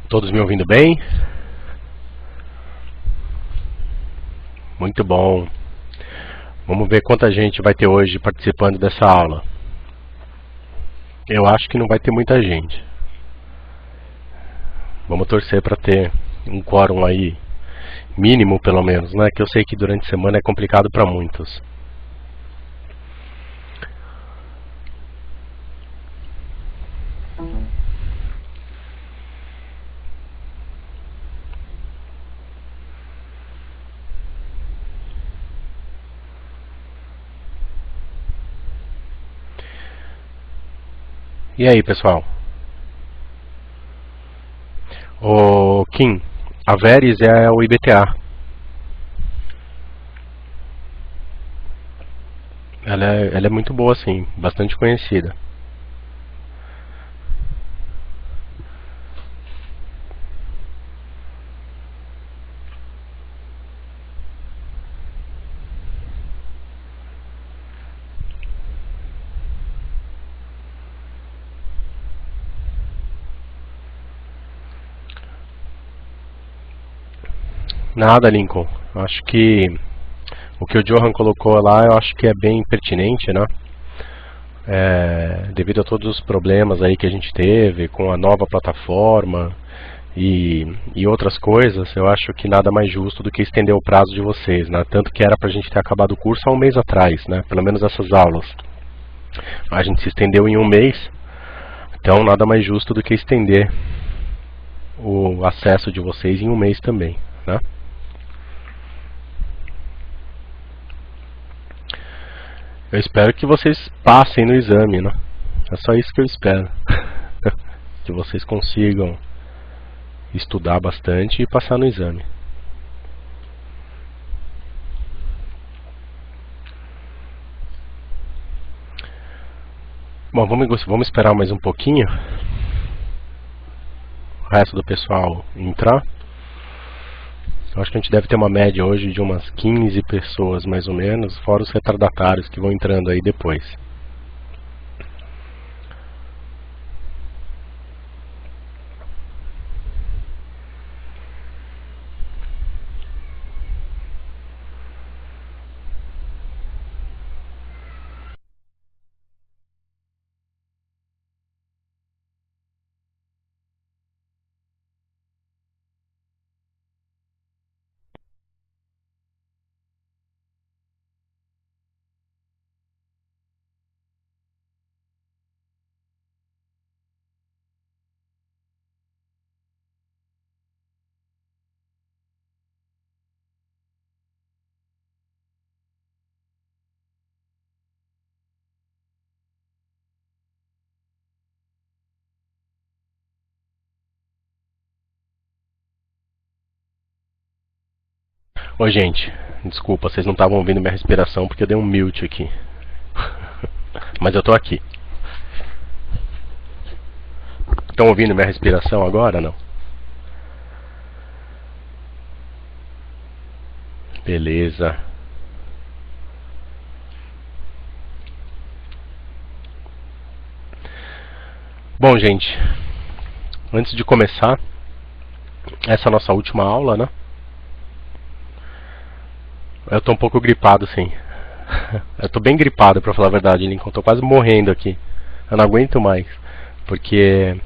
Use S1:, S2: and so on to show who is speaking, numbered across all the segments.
S1: Todos me ouvindo bem? Muito bom. Vamos ver quanta gente vai ter hoje participando dessa aula. Eu acho que não vai ter muita gente. Vamos torcer para ter um quórum aí, mínimo pelo menos, né? Que eu sei que durante a semana é complicado para muitos. E aí, pessoal? O Kim, a Veris é o IBTA. Ela é muito boa, sim, bastante conhecida. Nada, Lincoln. Acho que o que o Johan colocou lá, eu acho que é bem pertinente, né? Devido a todos os problemas aí que a gente teve com a nova plataforma e outras coisas, eu acho que nada mais justo do que estender o prazo de vocês, né? Tanto que era pra gente ter acabado o curso há um mês atrás, né? Pelo menos essas aulas. A gente se estendeu em um mês, então nada mais justo do que estender o acesso de vocês em um mês também, né? Eu espero que vocês passem no exame, né? É só isso que eu espero. Que vocês consigam estudar bastante e passar no exame. Bom, vamos esperar mais um pouquinho. O resto do pessoal entrar. Eu acho que a gente deve ter uma média hoje de umas 15 pessoas, mais ou menos, fora os retardatários que vão entrando aí depois. Ô gente, desculpa, vocês não estavam ouvindo minha respiração porque eu dei um mute aqui. Mas eu tô aqui. Estão ouvindo minha respiração agora, não? Beleza. Bom, gente, antes de começar essa nossa última aula, né? Eu tô um pouco gripado, sim. Eu tô bem gripado, pra falar a verdade, Lincoln. Tô quase morrendo aqui. Eu não aguento mais. Porque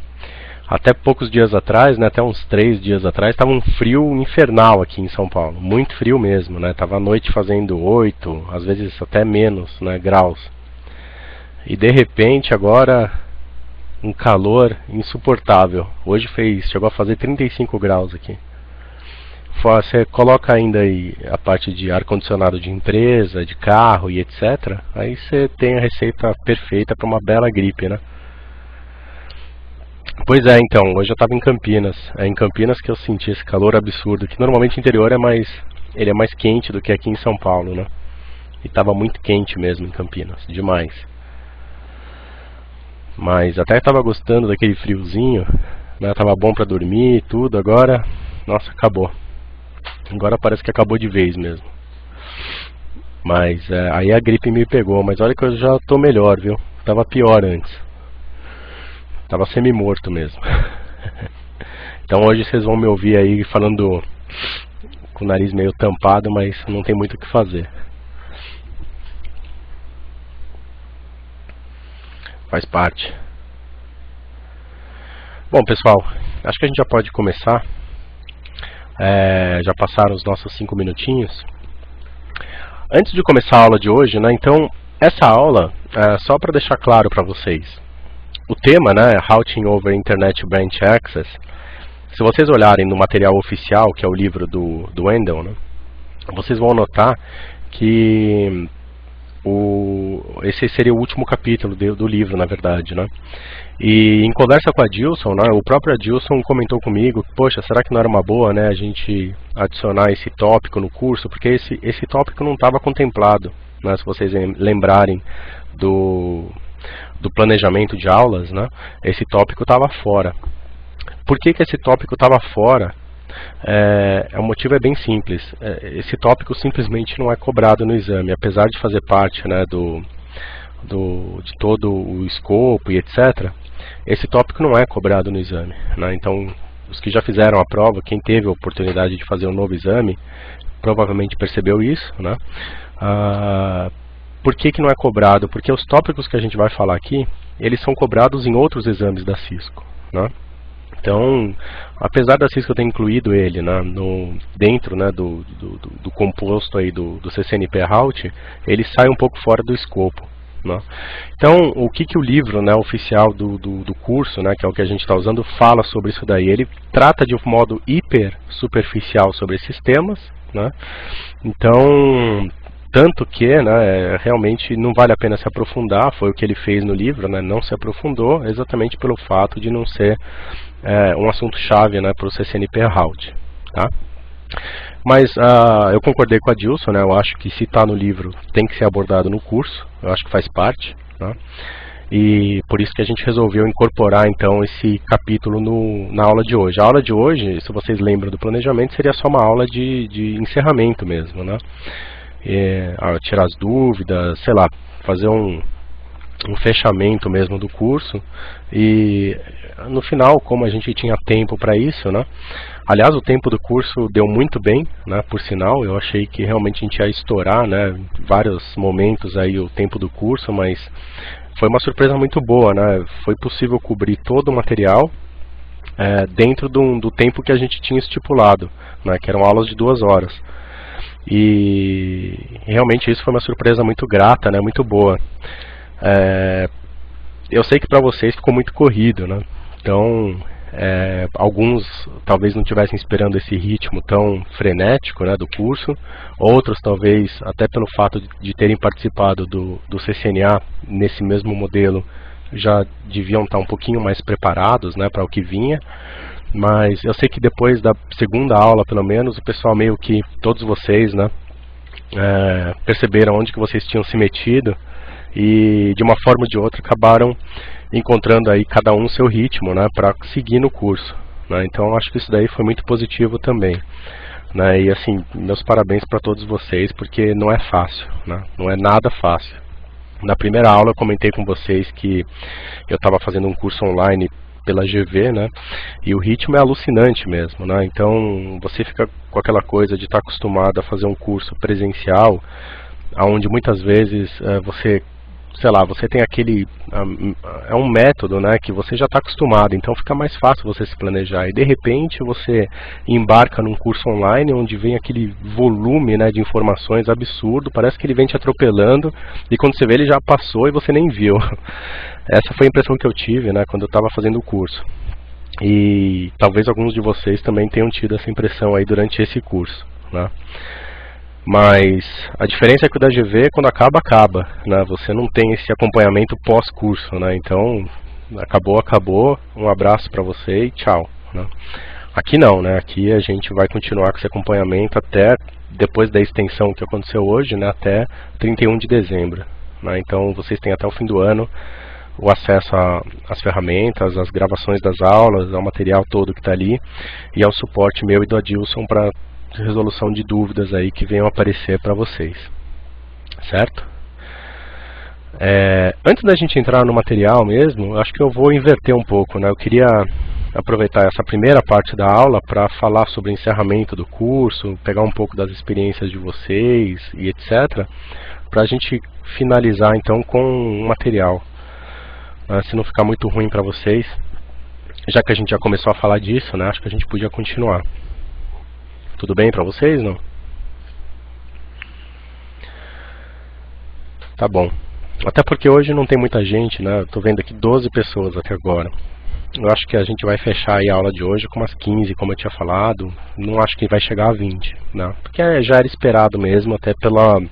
S1: até poucos dias atrás, né, até uns 3 dias atrás, tava um frio infernal aqui em São Paulo. Muito frio mesmo, né? Tava à noite fazendo 8, às vezes até menos, né, graus. E de repente agora um calor insuportável. Hoje chegou a fazer 35 graus aqui. Você coloca ainda aí a parte de ar-condicionado de empresa, de carro e etc. Aí você tem a receita perfeita para uma bela gripe, né? Pois é, então, hoje eu estava em Campinas. É em Campinas que eu senti esse calor absurdo, que normalmente o interior ele é mais quente do que aqui em São Paulo, né? E estava muito quente mesmo em Campinas, demais. Mas até estava gostando daquele friozinho, né? Tava bom para dormir e tudo, agora, nossa, acabou. Agora parece que acabou de vez mesmo. Mas aí a gripe me pegou. Mas olha que eu já tô melhor, viu? Tava pior antes. Tava semi-morto mesmo. Então hoje vocês vão me ouvir aí falando com o nariz meio tampado, mas não tem muito o que fazer. Faz parte. Bom, pessoal, acho que a gente já pode começar. Já passaram os nossos 5 minutinhos. Antes de começar a aula de hoje, né, então, essa aula, só para deixar claro para vocês, o tema, né, é Routing over Internet Branch Access. Se vocês olharem no material oficial, que é o livro do Wendell, né, vocês vão notar que esse seria o último capítulo do livro, na verdade, né? E em conversa com a Dilson, né, o próprio Adilson comentou comigo, poxa, será que não era uma boa, né, a gente adicionar esse tópico no curso, porque esse tópico não estava contemplado, né, se vocês lembrarem do planejamento de aulas, né, esse tópico estava fora. Por que esse tópico estava fora? O motivo é bem simples. Esse tópico simplesmente não é cobrado no exame, apesar de fazer parte, né, de todo o escopo e etc. Esse tópico não é cobrado no exame, né? Então, os que já fizeram a prova, quem teve a oportunidade de fazer um novo exame, provavelmente percebeu isso, né? Por que não é cobrado? Porque os tópicos que a gente vai falar aqui, eles são cobrados em outros exames da Cisco, né? Então, apesar da Cisco ter incluído ele, né, dentro, né, do composto aí do CCNP Route, ele sai um pouco fora do escopo, né? Então, o que o livro, né, oficial do curso, né, que é o que a gente está usando, fala sobre isso daí? Ele trata de um modo hiper superficial sobre esses temas, né? Então, tanto que, né, realmente não vale a pena se aprofundar, foi o que ele fez no livro, né, não se aprofundou, exatamente pelo fato de não ser um assunto-chave, né, para o CCNP Route, tá? Mas eu concordei com a Dilson, né, eu acho que se está no livro tem que ser abordado no curso, eu acho que faz parte, né, e por isso que a gente resolveu incorporar então esse capítulo na aula de hoje. A aula de hoje, se vocês lembram do planejamento, seria só uma aula de encerramento mesmo, né? Tirar as dúvidas, sei lá, fazer um fechamento mesmo do curso, e no final, como a gente tinha tempo para isso, né? Aliás, o tempo do curso deu muito bem, né? Por sinal, eu achei que realmente a gente ia estourar, né, em vários momentos aí o tempo do curso, mas foi uma surpresa muito boa, né? Foi possível cobrir todo o material dentro do tempo que a gente tinha estipulado, né? Que eram aulas de 2 horas. E realmente isso foi uma surpresa muito grata, né, muito boa. Eu sei que para vocês ficou muito corrido, né? Então, alguns talvez não estivessem esperando esse ritmo tão frenético, né, do curso. Outros talvez, até pelo fato de terem participado do CCNA nesse mesmo modelo, já deviam estar um pouquinho mais preparados, né, para o que vinha. Mas eu sei que depois da segunda aula, pelo menos, o pessoal meio que, todos vocês, né, perceberam onde que vocês tinham se metido e de uma forma ou de outra acabaram encontrando aí cada um seu ritmo, né, para seguir no curso, né? Então acho que isso daí foi muito positivo também, né? E assim, meus parabéns para todos vocês, porque não é fácil, né? Não é nada fácil. Na primeira aula eu comentei com vocês que eu estava fazendo um curso online pela GV, né? E o ritmo é alucinante mesmo, né? Então você fica com aquela coisa de estar acostumado a fazer um curso presencial, onde muitas vezes você, sei lá, você tem aquele é um método, né, que você já está acostumado, então fica mais fácil você se planejar. E de repente você embarca num curso online onde vem aquele volume, né, de informações absurdo, parece que ele vem te atropelando e quando você vê ele já passou e você nem viu. Essa foi a impressão que eu tive, né, quando eu estava fazendo o curso. E talvez alguns de vocês também tenham tido essa impressão aí durante esse curso, né? Mas a diferença é que o da GV, quando acaba, acaba, né? Você não tem esse acompanhamento pós-curso, né? Então, acabou, um abraço para você e tchau, né? Aqui não, né? Aqui a gente vai continuar com esse acompanhamento até depois da extensão que aconteceu hoje, né? Até 31 de dezembro, né? Então, vocês têm até o fim do ano o acesso às ferramentas, às gravações das aulas, ao material todo que está ali e ao suporte meu e do Adilson para resolução de dúvidas aí que venham aparecer para vocês, certo? Antes da gente entrar no material mesmo, acho que eu vou inverter um pouco, né? Eu queria aproveitar essa primeira parte da aula para falar sobre o encerramento do curso, pegar um pouco das experiências de vocês e etc, para a gente finalizar então com um material. Se não ficar muito ruim para vocês, já que a gente já começou a falar disso, né, acho que a gente podia continuar. Tudo bem para vocês, não? Tá bom. Até porque hoje não tem muita gente, né? Eu tô vendo aqui 12 pessoas até agora. Eu acho que a gente vai fechar aí a aula de hoje com umas 15, como eu tinha falado. Não acho que vai chegar a 20, né? Porque já era esperado mesmo, até pelo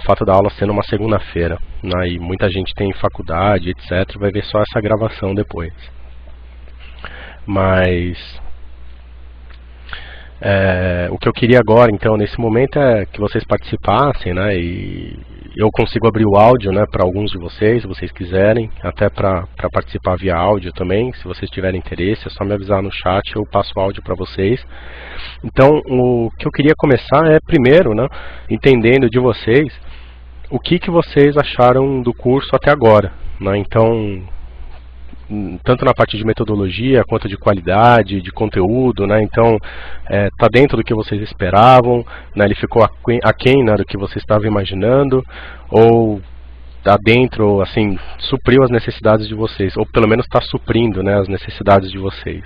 S1: fato da aula ser numa segunda-feira, né? E muita gente tem faculdade, etc. Vai ver só essa gravação depois. Mas o que eu queria agora, então, nesse momento é que vocês participassem, né? E eu consigo abrir o áudio, né, para alguns de vocês, se vocês quiserem, até para participar via áudio também. Se vocês tiverem interesse, é só me avisar no chat, eu passo o áudio para vocês. Então, o que eu queria começar é, primeiro, né, entendendo de vocês o que vocês acharam do curso até agora, né? Então, tanto na parte de metodologia quanto de qualidade, de conteúdo, né? Então, tá dentro do que vocês esperavam, né? Ele ficou aquém, né, do que vocês estavam imaginando, ou tá dentro, assim, supriu as necessidades de vocês, ou pelo menos está suprindo, né, as necessidades de vocês,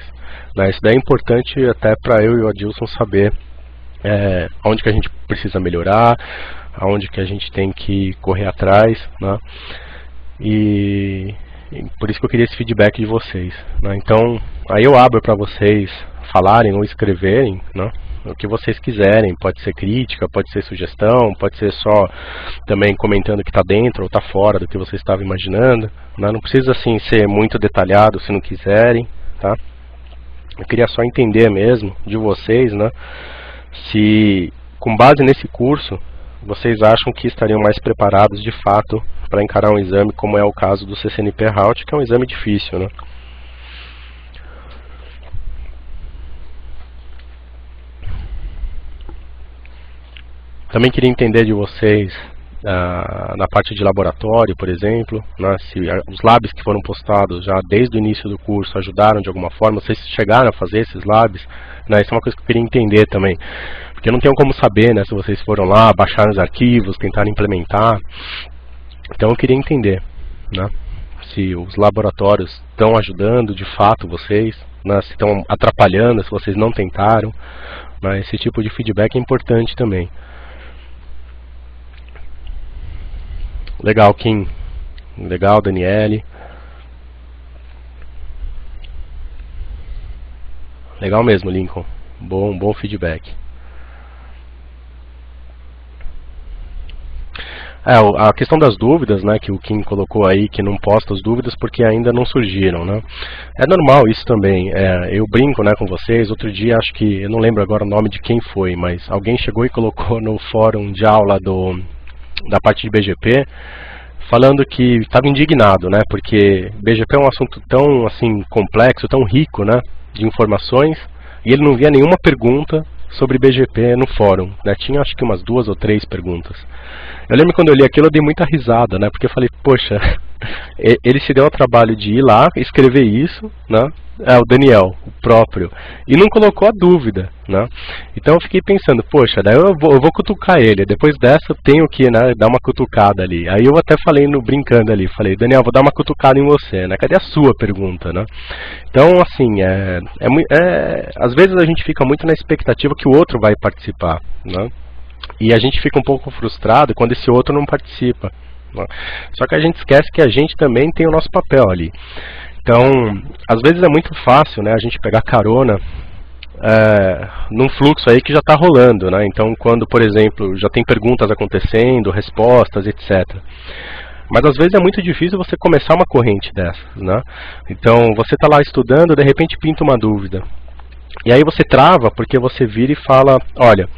S1: né? Isso daí é importante até para eu e o Adilson saber onde que a gente precisa melhorar, aonde que a gente tem que correr atrás, né? E por isso que eu queria esse feedback de vocês, né? Então, aí eu abro para vocês falarem ou escreverem, né, o que vocês quiserem. Pode ser crítica, pode ser sugestão, pode ser só também comentando que está dentro ou está fora do que vocês estavam imaginando, né? Não precisa assim ser muito detalhado se não quiserem, tá? Eu queria só entender mesmo de vocês, né, se com base nesse curso vocês acham que estariam mais preparados de fato para encarar um exame, como é o caso do CCNP Rout, que é um exame difícil, né? Também queria entender de vocês na parte de laboratório, por exemplo, né, se os labs que foram postados já desde o início do curso ajudaram de alguma forma, vocês chegaram a fazer esses labs, né? Isso é uma coisa que eu queria entender também. Porque eu não tenho como saber, né, se vocês foram lá, baixaram os arquivos, tentaram implementar. Então eu queria entender, né, se os laboratórios estão ajudando de fato vocês, né, se estão atrapalhando, se vocês não tentaram, né? Esse tipo de feedback é importante também. Legal, Kim. Legal, Daniele. Legal mesmo, Lincoln. Bom feedback. A questão das dúvidas, né, que o Kim colocou aí, que não posta as dúvidas porque ainda não surgiram, né? É normal isso também. Eu brinco, né, com vocês. Outro dia, acho que, eu não lembro agora o nome de quem foi, mas alguém chegou e colocou no fórum de aula da parte de BGP, falando que estava indignado, né, porque BGP é um assunto tão assim complexo, tão rico, né, de informações, e ele não via nenhuma pergunta sobre BGP no fórum, né? Tinha acho que umas 2 ou 3 perguntas. Eu lembro quando eu li aquilo, eu dei muita risada, né? Porque eu falei, poxa, ele se deu ao trabalho de ir lá, escrever isso, né? O Daniel, o próprio, e não colocou a dúvida, né? Então eu fiquei pensando, poxa, daí eu vou cutucar ele, depois dessa eu tenho que, né, dar uma cutucada ali. Aí eu até falei, brincando ali, falei, Daniel, vou dar uma cutucada em você, né? Cadê a sua pergunta, né? Então, assim, às vezes a gente fica muito na expectativa que o outro vai participar, né? E a gente fica um pouco frustrado quando esse outro não participa, né? Só que a gente esquece que a gente também tem o nosso papel ali. Então, às vezes é muito fácil, né, a gente pegar carona num fluxo aí que já está rolando, né? Então, quando, por exemplo, já tem perguntas acontecendo, respostas, etc. Mas às vezes é muito difícil você começar uma corrente dessas, né? Então, você está lá estudando, de repente pinta uma dúvida. E aí você trava porque você vira e fala, olha,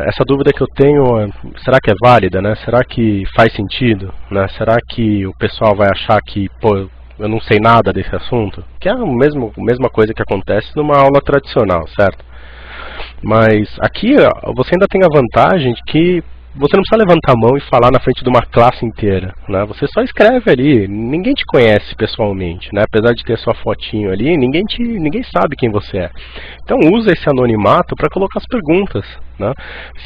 S1: essa dúvida que eu tenho, será que é válida, né? Será que faz sentido, né? Será que o pessoal vai achar que, pô, eu não sei nada desse assunto? Que é a mesma coisa que acontece numa aula tradicional, certo? Mas aqui você ainda tem a vantagem de que você não precisa levantar a mão e falar na frente de uma classe inteira, né? Você só escreve ali, ninguém te conhece pessoalmente, né? Apesar de ter sua fotinho ali, ninguém sabe quem você é. Então usa esse anonimato para colocar as perguntas, né?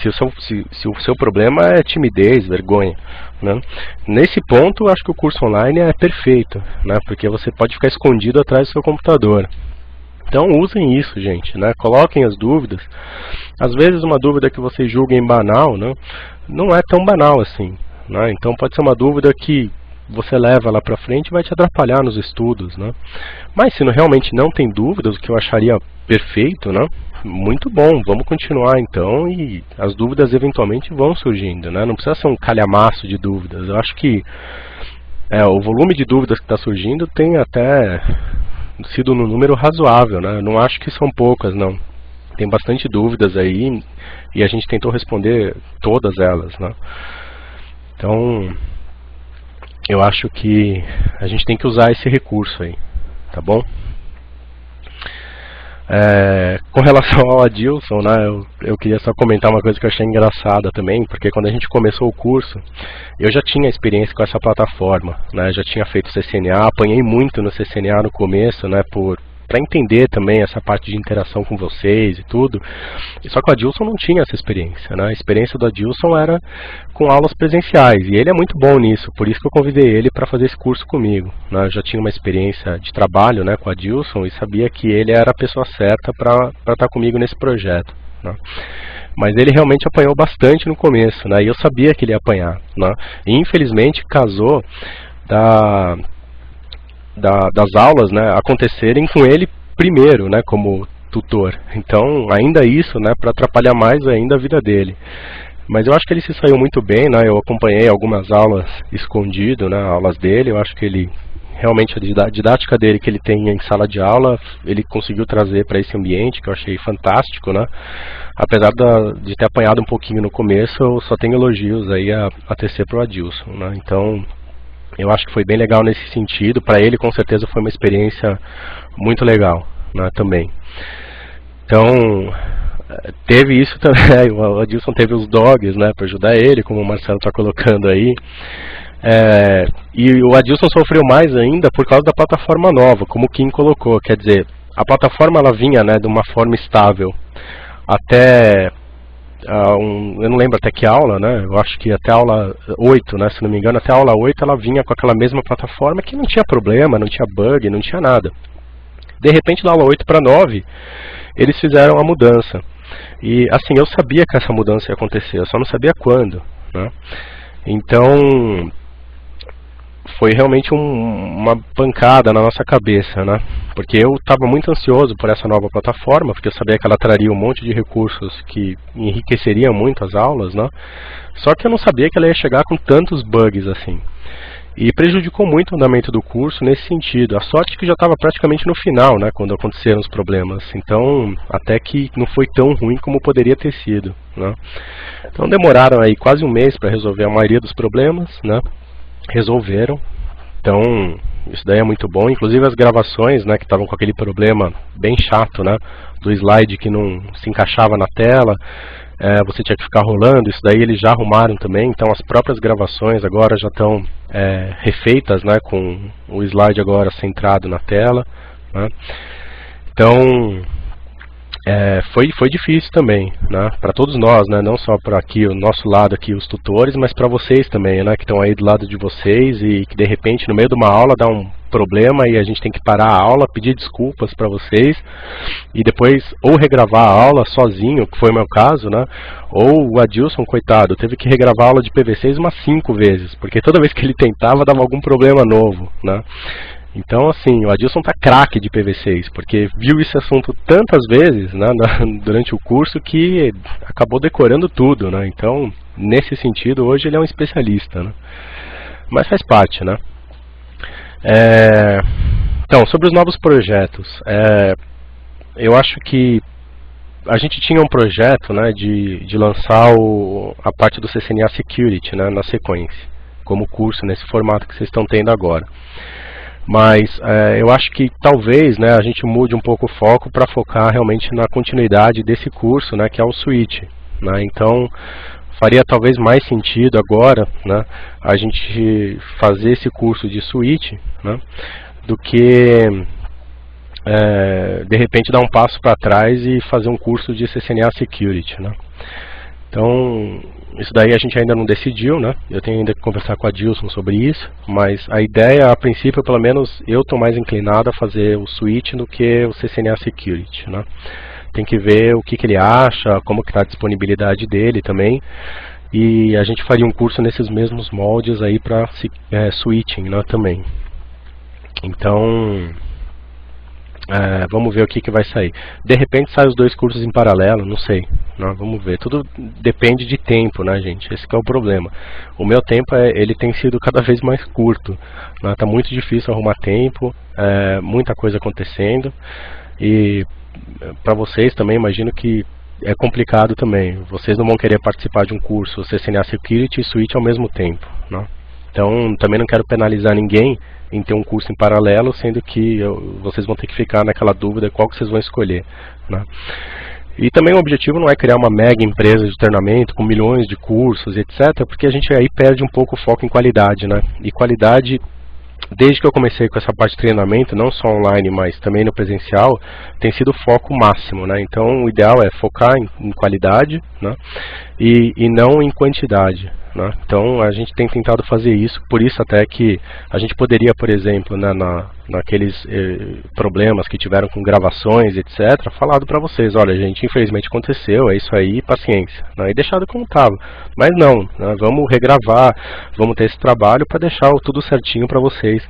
S1: Se o seu problema é timidez, vergonha, né? Nesse ponto, eu acho que o curso online é perfeito, né? Porque você pode ficar escondido atrás do seu computador. Então usem isso, gente, né? Coloquem as dúvidas. Às vezes uma dúvida que vocês julguem banal, né? Não é tão banal assim, né? Então pode ser uma dúvida que você leva lá pra frente e vai te atrapalhar nos estudos, né? Mas se realmente não tem dúvidas, o que eu acharia perfeito, né? Muito bom, vamos continuar então, e as dúvidas eventualmente vão surgindo, né? Não precisa ser um calhamaço de dúvidas. Eu acho que o volume de dúvidas que está surgindo tem até sido num número razoável, né? Eu não acho que são poucas, não. Tem bastante dúvidas aí e a gente tentou responder todas elas, né? Então, eu acho que a gente tem que usar esse recurso aí, tá bom? Com relação ao Adilson, né, eu queria só comentar uma coisa que eu achei engraçada também, porque quando a gente começou o curso, eu já tinha experiência com essa plataforma, né, já tinha feito CCNA, apanhei muito no CCNA no começo, né, para entender também essa parte de interação com vocês e tudo. Só que o Adilson não tinha essa experiência, né? A experiência do Adilson era com aulas presenciais, e ele é muito bom nisso, por isso que eu convidei ele para fazer esse curso comigo, né? Eu já tinha uma experiência de trabalho, né, com o Adilson, e sabia que ele era a pessoa certa para estar comigo nesse projeto, né? Mas ele realmente apanhou bastante no começo, né? E eu sabia que ele ia apanhar, né? E infelizmente casou das aulas, né, acontecerem com ele primeiro, né, como tutor. Então, ainda isso, né, para atrapalhar mais ainda a vida dele. Mas eu acho que ele se saiu muito bem, né? Eu acompanhei algumas aulas escondido, né, aulas dele. Eu acho que ele realmente a didática dele que ele tem em sala de aula, ele conseguiu trazer para esse ambiente, que eu achei fantástico, né? Apesar de ter apanhado um pouquinho no começo, eu só tenho elogios aí a tecer pro Adilson, né? Então, eu acho que foi bem legal nesse sentido. Para ele, com certeza, foi uma experiência muito legal, né, também. Então, teve isso também. O Adilson teve os dogs, né, para ajudar ele, como o Marcelo está colocando aí. E o Adilson sofreu mais ainda por causa da plataforma nova, como o Kim colocou. Quer dizer, a plataforma ela vinha, né, de uma forma estável até... eu não lembro até que aula, né? Eu acho que até a aula 8, né? Se não me engano, até a aula 8 ela vinha com aquela mesma plataforma que não tinha problema, não tinha bug, não tinha nada. De repente, da aula 8 para 9, eles fizeram a mudança. E assim, eu sabia que essa mudança ia acontecer, eu só não sabia quando, né? Então, foi realmente uma pancada na nossa cabeça, né? Porque eu estava muito ansioso por essa nova plataforma, porque eu sabia que ela traria um monte de recursos que enriqueceriam muito as aulas, né? Só que eu não sabia que ela ia chegar com tantos bugs assim. E prejudicou muito o andamento do curso nesse sentido. A sorte que já estava praticamente no final, né, quando aconteceram os problemas. Então, até que não foi tão ruim como poderia ter sido, né? Então demoraram aí quase um mês para resolver a maioria dos problemas, né? Resolveram. Então, isso daí é muito bom. Inclusive as gravações, né, que estavam com aquele problema bem chato, né, do slide que não se encaixava na tela, você tinha que ficar rolando, isso daí eles já arrumaram também. Então as próprias gravações agora já estão refeitas, né, com o slide agora centrado na tela, né. Então foi difícil também, né, para todos nós, né, não só para aqui o nosso lado aqui os tutores, mas para vocês também, né, que estão aí do lado de vocês e que de repente no meio de uma aula dá um problema e a gente tem que parar a aula, pedir desculpas para vocês e depois ou regravar a aula sozinho, que foi o meu caso, né, ou o Adilson, coitado, teve que regravar a aula de PV6 umas 5 vezes, porque toda vez que ele tentava dava algum problema novo, né. Então, assim, o Adilson tá craque de PV6, porque viu esse assunto tantas vezes, né, durante o curso que acabou decorando tudo, né? Então, nesse sentido, hoje ele é um especialista, né? Mas faz parte, né? Então, sobre os novos projetos, eu acho que a gente tinha um projeto, né, de lançar a parte do CCNA Security, né, na sequência, como curso nesse formato que vocês estão tendo agora. Mas eu acho que talvez, né, a gente mude um pouco o foco para focar realmente na continuidade desse curso, né, que é o Switch, né? Então faria talvez mais sentido agora, né, a gente fazer esse curso de switch, né, do que de repente dar um passo para trás e fazer um curso de CCNA Security, né. Então, isso daí a gente ainda não decidiu, né? Eu tenho ainda que conversar com a Dilson sobre isso, mas a ideia, a princípio, pelo menos, eu estou mais inclinado a fazer o switch do que o CCNA Security, né? Tem que ver o que ele acha, como que está a disponibilidade dele também, e a gente faria um curso nesses mesmos moldes aí para switching, né, também. Então, vamos ver o que vai sair. De repente sai os dois cursos em paralelo, não sei, né? Vamos ver. Tudo depende de tempo, né, gente? Esse que é o problema. O meu tempo ele tem sido cada vez mais curto, né? Tá muito difícil arrumar tempo, muita coisa acontecendo, e para vocês também imagino que é complicado também. Vocês não vão querer participar de um curso CCNA Security e Switch ao mesmo tempo, né? Então, também não quero penalizar ninguém em ter um curso em paralelo, sendo que vocês vão ter que ficar naquela dúvida qual que vocês vão escolher, né? E também o objetivo não é criar uma mega empresa de treinamento com milhões de cursos, etc., porque a gente aí perde um pouco o foco em qualidade, né? E qualidade, desde que eu comecei com essa parte de treinamento, não só online, mas também no presencial, tem sido o foco máximo, né? Então, o ideal é focar em qualidade, né? E não em quantidade, né? Então, a gente tem tentado fazer isso, por isso até que a gente poderia, por exemplo, né, naqueles problemas que tiveram com gravações, etc., falado para vocês, olha, gente, infelizmente aconteceu, é isso aí, paciência, né? E deixado como estava. Mas não, né, vamos regravar, vamos ter esse trabalho para deixar tudo certinho para vocês,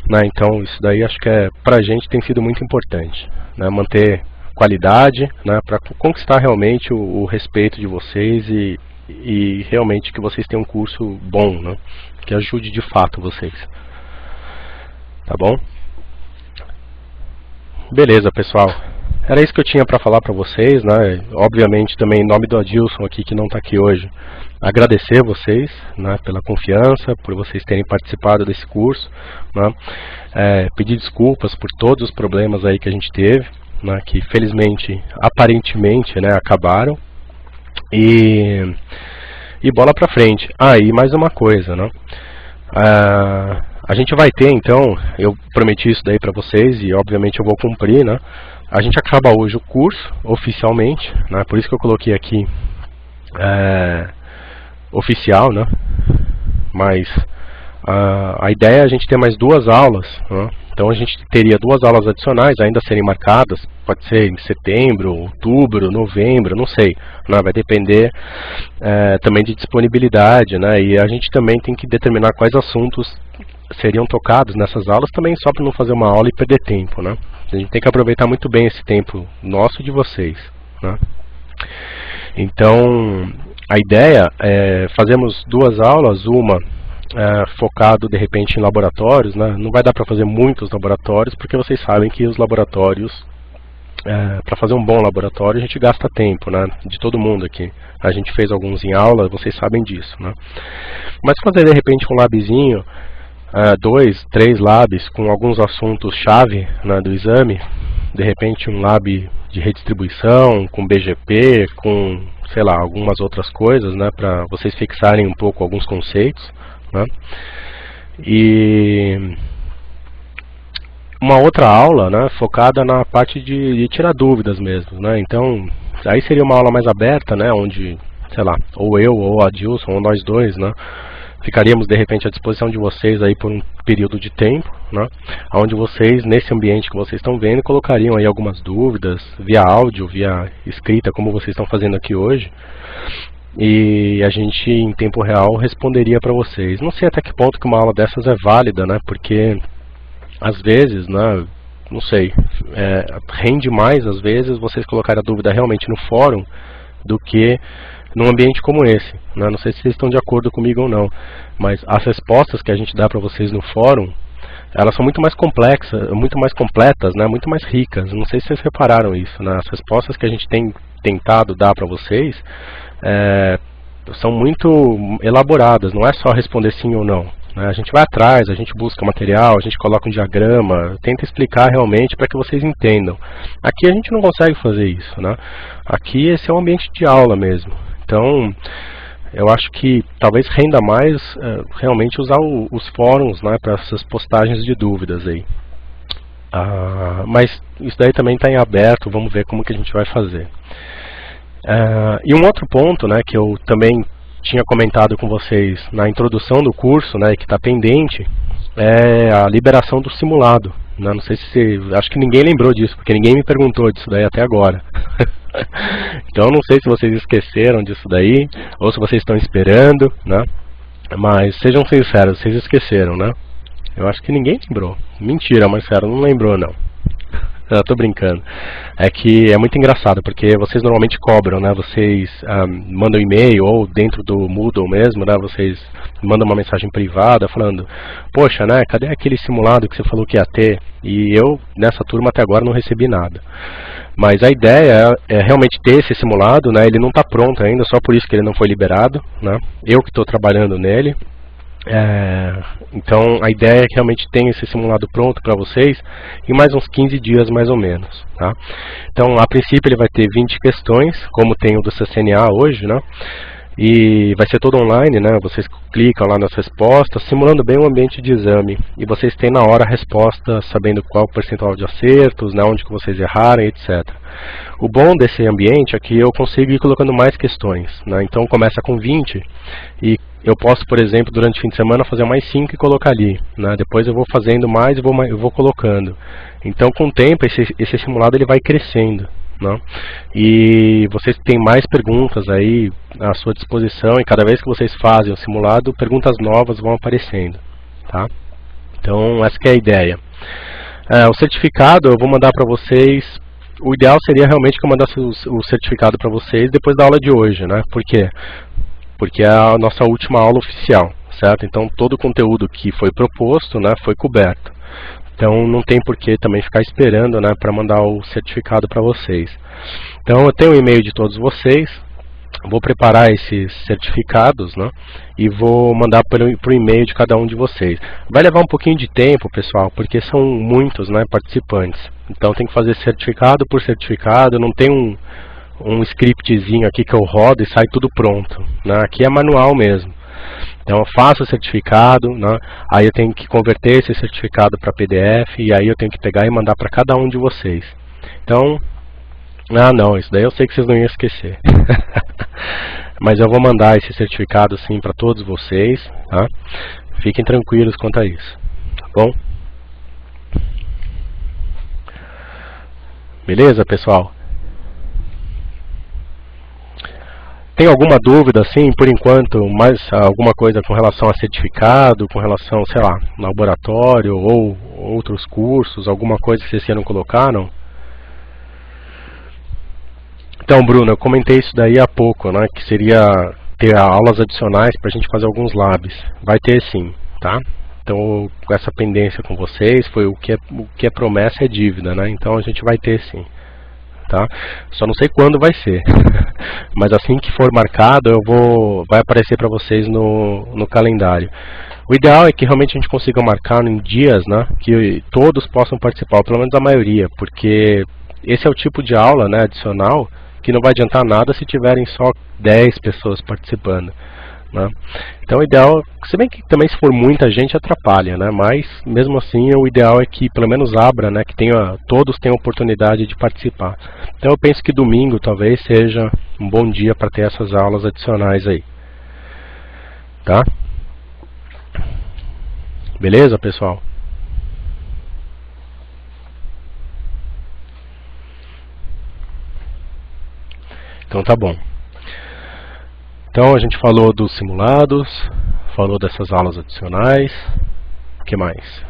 S1: né? Então, isso daí acho que pra gente tem sido muito importante, né? Manter qualidade, né, para conquistar realmente o respeito de vocês e realmente que vocês tenham um curso bom, né, que ajude de fato vocês. Tá bom? Beleza, pessoal. Era isso que eu tinha para falar para vocês, né? Obviamente também em nome do Adilson aqui, que não está aqui hoje, agradecer vocês, né, pela confiança, por vocês terem participado desse curso, né? Pedir desculpas por todos os problemas aí que a gente teve, né, que felizmente, aparentemente, né, acabaram, e bola pra frente. E mais uma coisa, né, a gente vai ter então, eu prometi isso daí pra vocês e obviamente eu vou cumprir, né, a gente acaba hoje o curso, oficialmente, né, por isso que eu coloquei aqui oficial, né, mas a ideia é a gente ter mais 2 aulas, né? Então a gente teria 2 aulas adicionais ainda a serem marcadas, pode ser em setembro, outubro, novembro, não sei, né? Vai depender também de disponibilidade, né? E a gente também tem que determinar quais assuntos seriam tocados nessas aulas também, só para não fazer uma aula e perder tempo, né? A gente tem que aproveitar muito bem esse tempo nosso e de vocês, né? Então a ideia é fazermos 2 aulas, uma focado de repente em laboratórios, né? Não vai dar para fazer muitos laboratórios, porque vocês sabem que os laboratórios, para fazer um bom laboratório, a gente gasta tempo, né? De todo mundo aqui. A gente fez alguns em aula, vocês sabem disso, né? Mas fazer de repente um labzinho, 2, 3 labs com alguns assuntos-chave, né, do exame, de repente um lab de redistribuição, com BGP, com, sei lá, algumas outras coisas, né, para vocês fixarem um pouco alguns conceitos, né? E uma outra aula, né, focada na parte de tirar dúvidas mesmo, né? Então, aí seria uma aula mais aberta, né, onde, sei lá, ou eu, ou a Dilson, ou nós dois, né, ficaríamos de repente à disposição de vocês aí por um período de tempo, né, onde vocês, nesse ambiente que vocês estão vendo, colocariam aí algumas dúvidas, via áudio, via escrita, como vocês estão fazendo aqui hoje, e a gente em tempo real responderia para vocês. Não sei até que ponto que uma aula dessas é válida, né, porque às vezes, né, não sei, rende mais às vezes vocês colocarem a dúvida realmente no fórum do que num ambiente como esse, né? Não sei se vocês estão de acordo comigo ou não, mas as respostas que a gente dá para vocês no fórum, elas são muito mais complexas, muito mais completas, né? Muito mais ricas. Não sei se vocês repararam isso, né? As respostas que a gente tem tentado dar para vocês são muito elaboradas, não é só responder sim ou não, né? A gente vai atrás, a gente busca material, a gente coloca um diagrama, tenta explicar realmente para que vocês entendam. Aqui a gente não consegue fazer isso, né? Aqui esse é um ambiente de aula mesmo. Então, eu acho que talvez renda mais realmente usar os fóruns, né, para essas postagens de dúvidas aí. Mas isso daí também está em aberto, vamos ver como que a gente vai fazer. E um outro ponto, né, que eu também tinha comentado com vocês na introdução do curso, né, que está pendente, é a liberação do simulado. Né? Não sei se acho que ninguém lembrou disso, porque ninguém me perguntou disso daí até agora. Então não sei se vocês esqueceram disso daí, ou se vocês estão esperando, né? Mas sejam sinceros, vocês esqueceram, né? Eu acho que ninguém lembrou. Mentira, Marcelo, não lembrou não. Eu tô brincando. É que é muito engraçado, porque vocês normalmente cobram, né? Vocês mandam e-mail ou dentro do Moodle mesmo, né? Vocês mandam uma mensagem privada falando: poxa, né? Cadê aquele simulado que você falou que ia ter? E eu, nessa turma até agora, não recebi nada. Mas a ideia é realmente ter esse simulado, né? Ele não está pronto ainda, só por isso que ele não foi liberado, né? Eu que estou trabalhando nele. Então a ideia é que realmente tenha esse simulado pronto para vocês em mais uns 15 dias mais ou menos, tá? Então a princípio ele vai ter 20 questões, como tem o do CCNA hoje, né? E vai ser todo online, né? Vocês clicam lá nas respostas, simulando bem o ambiente de exame. E vocês têm na hora a resposta, sabendo qual o percentual de acertos, né? Onde que vocês erraram, etc. O bom desse ambiente é que eu consigo ir colocando mais questões, né? Então começa com 20 e eu posso, por exemplo, durante o fim de semana fazer mais 5 e colocar ali, né? Depois eu vou fazendo mais e eu vou colocando. Então com o tempo esse simulado ele vai crescendo, né? E vocês têm mais perguntas aí à sua disposição, e cada vez que vocês fazem o simulado, perguntas novas vão aparecendo, tá? Então essa que é a ideia. O certificado eu vou mandar para vocês. O ideal seria realmente que eu mandasse o certificado para vocês depois da aula de hoje, né? Por quê? Porque é a nossa última aula oficial, certo? Então todo o conteúdo que foi proposto, né, foi coberto. Então não tem por que também ficar esperando, né, para mandar o certificado para vocês. Então eu tenho o e-mail de todos vocês, vou preparar esses certificados, né, e vou mandar por e-mail de cada um de vocês. Vai levar um pouquinho de tempo, pessoal, porque são muitos, né, participantes. Então tem que fazer certificado por certificado, não tem um scriptzinho aqui que eu rodo e sai tudo pronto, né? Aqui é manual mesmo. Então eu faço o certificado, né? Aí eu tenho que converter esse certificado para PDF e aí eu tenho que pegar e mandar para cada um de vocês. Então, não, isso daí eu sei que vocês não iam esquecer. Mas eu vou mandar esse certificado sim para todos vocês, tá? Fiquem tranquilos quanto a isso, tá bom? Beleza, pessoal? Tem alguma dúvida, assim, por enquanto, mais alguma coisa com relação a certificado, com relação, sei lá, laboratório ou outros cursos, alguma coisa que vocês queiram colocar, não? Então, Bruno, eu comentei isso daí há pouco, né, que seria ter aulas adicionais para a gente fazer alguns labs. Vai ter sim, tá? Então, essa pendência com vocês, foi o que é promessa é dívida, né? Então a gente vai ter sim. Tá? Só não sei quando vai ser, mas assim que for marcado vai aparecer para vocês no calendário. O ideal é que realmente a gente consiga marcar em dias, né, que todos possam participar, pelo menos a maioria, porque esse é o tipo de aula, né, adicional que não vai adiantar nada se tiverem só 10 pessoas participando, né? Então o ideal, se bem que também se for muita gente atrapalha, né? Mas mesmo assim o ideal é que pelo menos abra, né? Que todos tenham oportunidade de participar. Então eu penso que domingo talvez seja um bom dia para ter essas aulas adicionais aí, tá? Beleza, pessoal? Então tá bom. Então a gente falou dos simulados, falou dessas aulas adicionais, o que mais?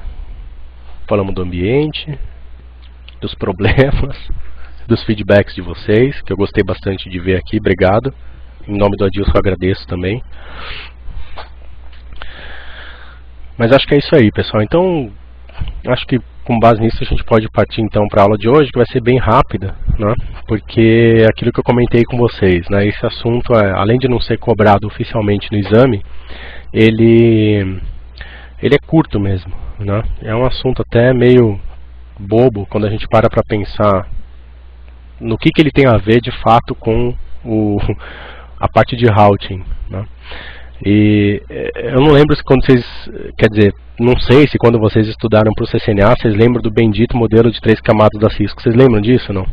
S1: Falamos do ambiente, dos problemas, dos feedbacks de vocês, que eu gostei bastante de ver aqui, obrigado. Em nome do Adilson eu agradeço também. Mas acho que é isso aí, pessoal. Então, acho que com base nisso a gente pode partir então para a aula de hoje, que vai ser bem rápida, né? Porque é aquilo que eu comentei com vocês, né? Esse assunto, além de não ser cobrado oficialmente no exame, ele é curto mesmo, né? É um assunto até meio bobo quando a gente para pensar no que ele tem a ver de fato com a parte de routing, né? E eu não lembro se quando vocês, quer dizer, não sei se quando vocês estudaram para o CCNA, vocês lembram do bendito modelo de 3 camadas da Cisco. Vocês lembram disso, não?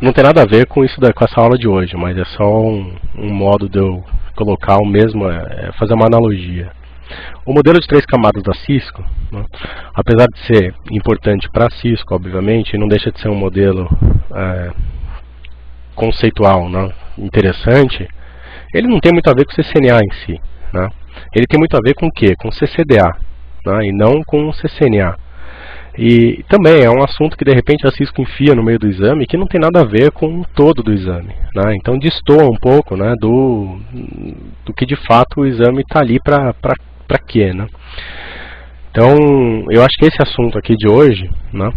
S1: Não tem nada a ver com isso com essa aula de hoje, mas é só um modo de eu colocar o mesmo, fazer uma analogia. O modelo de 3 camadas da Cisco, né, apesar de ser importante para a Cisco, obviamente, não deixa de ser um modelo conceitual, né, interessante. Ele não tem muito a ver com o CCNA em si, né? Ele tem muito a ver com o quê? Com o CCDA, né, e não com o CCNA. E também é um assunto que de repente a Cisco enfia no meio do exame que não tem nada a ver com o todo do exame, né? Então destoa um pouco, né, do que de fato o exame está ali para quê, né? Então eu acho que esse assunto aqui de hoje, né,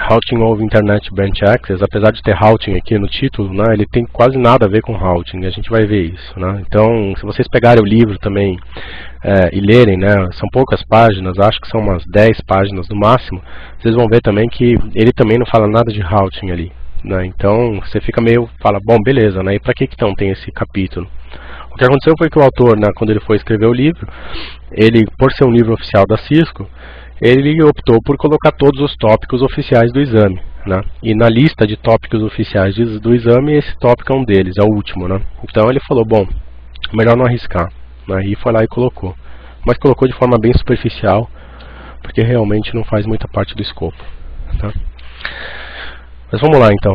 S1: Routing over Internet Branch Access, apesar de ter routing aqui no título, né, ele tem quase nada a ver com routing, a gente vai ver isso, né? Então, se vocês pegarem o livro também e lerem, né, são poucas páginas, acho que são umas 10 páginas no máximo, vocês vão ver também que ele também não fala nada de routing ali, né? Então, você fica meio, fala, bom, beleza, né, e para que então tem esse capítulo? O que aconteceu foi que o autor, né, quando ele foi escrever o livro, ele, por ser um livro oficial da Cisco, ele optou por colocar todos os tópicos oficiais do exame, né? E na lista de tópicos oficiais do exame, esse tópico é um deles, é o último, né? Então ele falou, bom, melhor não arriscar, né? E foi lá e colocou. Mas colocou de forma bem superficial, porque realmente não faz muita parte do escopo, tá? Mas vamos lá então.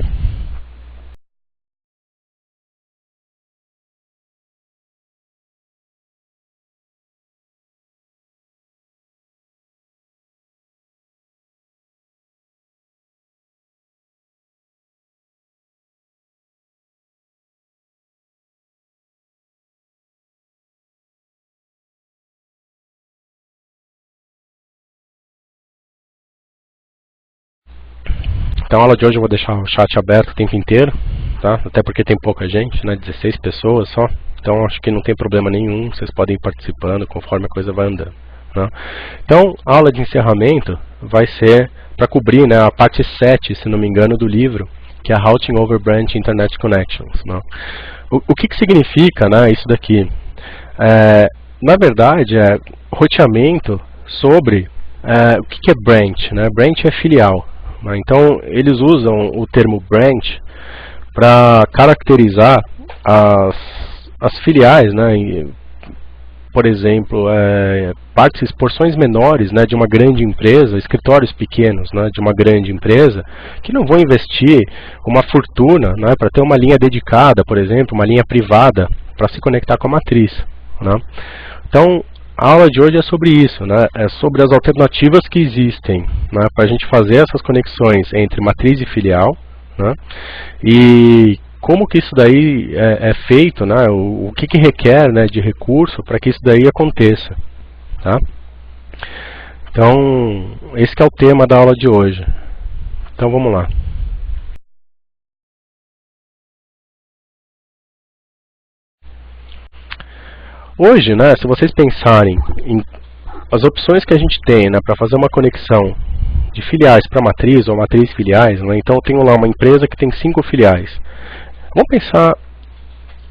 S1: Então a aula de hoje eu vou deixar o chat aberto o tempo inteiro, tá? Até porque tem pouca gente, né? 16 pessoas só. Então acho que não tem problema nenhum, vocês podem ir participando conforme a coisa vai andando, né? Então a aula de encerramento vai ser para cobrir, né, a parte 7, se não me engano, do livro, que é Routing over Branch Internet Connections, né? O que significa, né, isso daqui? Na verdade é roteamento sobre o que é branch, né? Branch é filial. Então eles usam o termo branch para caracterizar as filiais, né? Por exemplo, porções menores, né, de uma grande empresa, escritórios pequenos, né, de uma grande empresa, que não vão investir uma fortuna, né, para ter uma linha dedicada, por exemplo, uma linha privada para se conectar com a matriz, né? Então a aula de hoje é sobre isso, né? É sobre as alternativas que existem, né, para a gente fazer essas conexões entre matriz e filial, né? E como que isso daí é feito, né? O que requer, né, de recurso para que isso daí aconteça, tá? Então esse que é o tema da aula de hoje. Então vamos lá. Hoje, né, se vocês pensarem em as opções que a gente tem, né, para fazer uma conexão de filiais para matriz ou matriz filiais, né, então eu tenho lá uma empresa que tem 5 filiais. Vamos pensar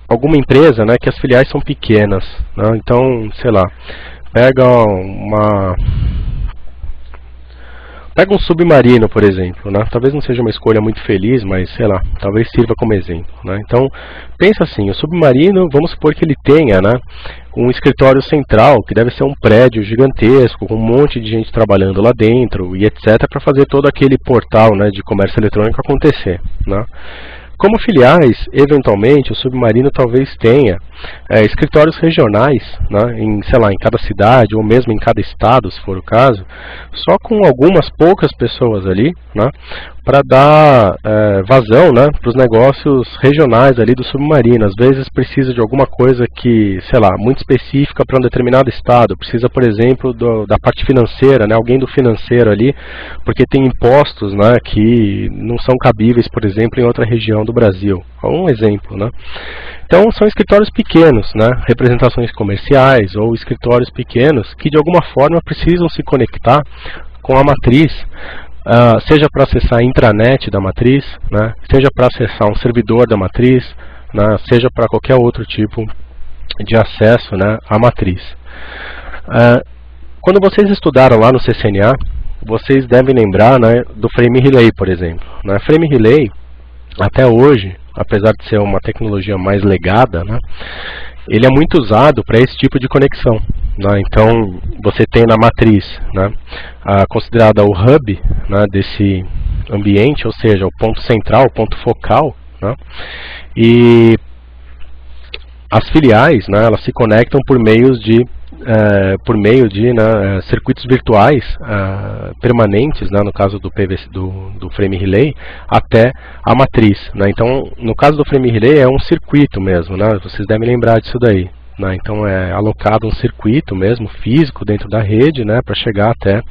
S1: alguma empresa, né, que as filiais são pequenas, né, então, sei lá, pega um submarino, por exemplo, né? Talvez não seja uma escolha muito feliz, mas sei lá, talvez sirva como exemplo, né? Então, pensa assim, o submarino, vamos supor que ele tenha, né, um escritório central, que deve ser um prédio gigantesco, com um monte de gente trabalhando lá dentro, e etc, para fazer todo aquele portal, né, de comércio eletrônico acontecer, né? Como filiais, eventualmente, o submarino talvez tenha escritórios regionais, né, sei lá, em cada cidade ou mesmo em cada estado, se for o caso, só com algumas poucas pessoas ali, né, para dar vazão, né, para os negócios regionais ali do submarino. Às vezes precisa de alguma coisa que, sei lá, muito específica para um determinado estado. Precisa, por exemplo, da parte financeira, né, alguém do financeiro ali, porque tem impostos, né, que não são cabíveis, por exemplo, em outra região do Brasil. Um exemplo, né? Então são escritórios pequenos, né, representações comerciais ou escritórios pequenos que de alguma forma precisam se conectar com a matriz seja para acessar a intranet da matriz, né, seja para acessar um servidor da matriz, né, seja para qualquer outro tipo de acesso, né, à matriz. Quando vocês estudaram lá no CCNA, vocês devem lembrar, né, do Frame Relay, por exemplo. Né? Frame Relay, até hoje, apesar de ser uma tecnologia mais legada, né, ele é muito usado para esse tipo de conexão. Né? Então, você tem na matriz, né, considerada o hub, né, desse ambiente, ou seja, o ponto central, o ponto focal, né, e as filiais, né, elas se conectam por meio de né, circuitos virtuais permanentes, né, no caso do PVC, do Frame Relay, até a matriz. Né? Então, no caso do Frame Relay é um circuito mesmo, né? Vocês devem lembrar disso daí. Né? Então é alocado um circuito mesmo, físico, dentro da rede, né, para chegar até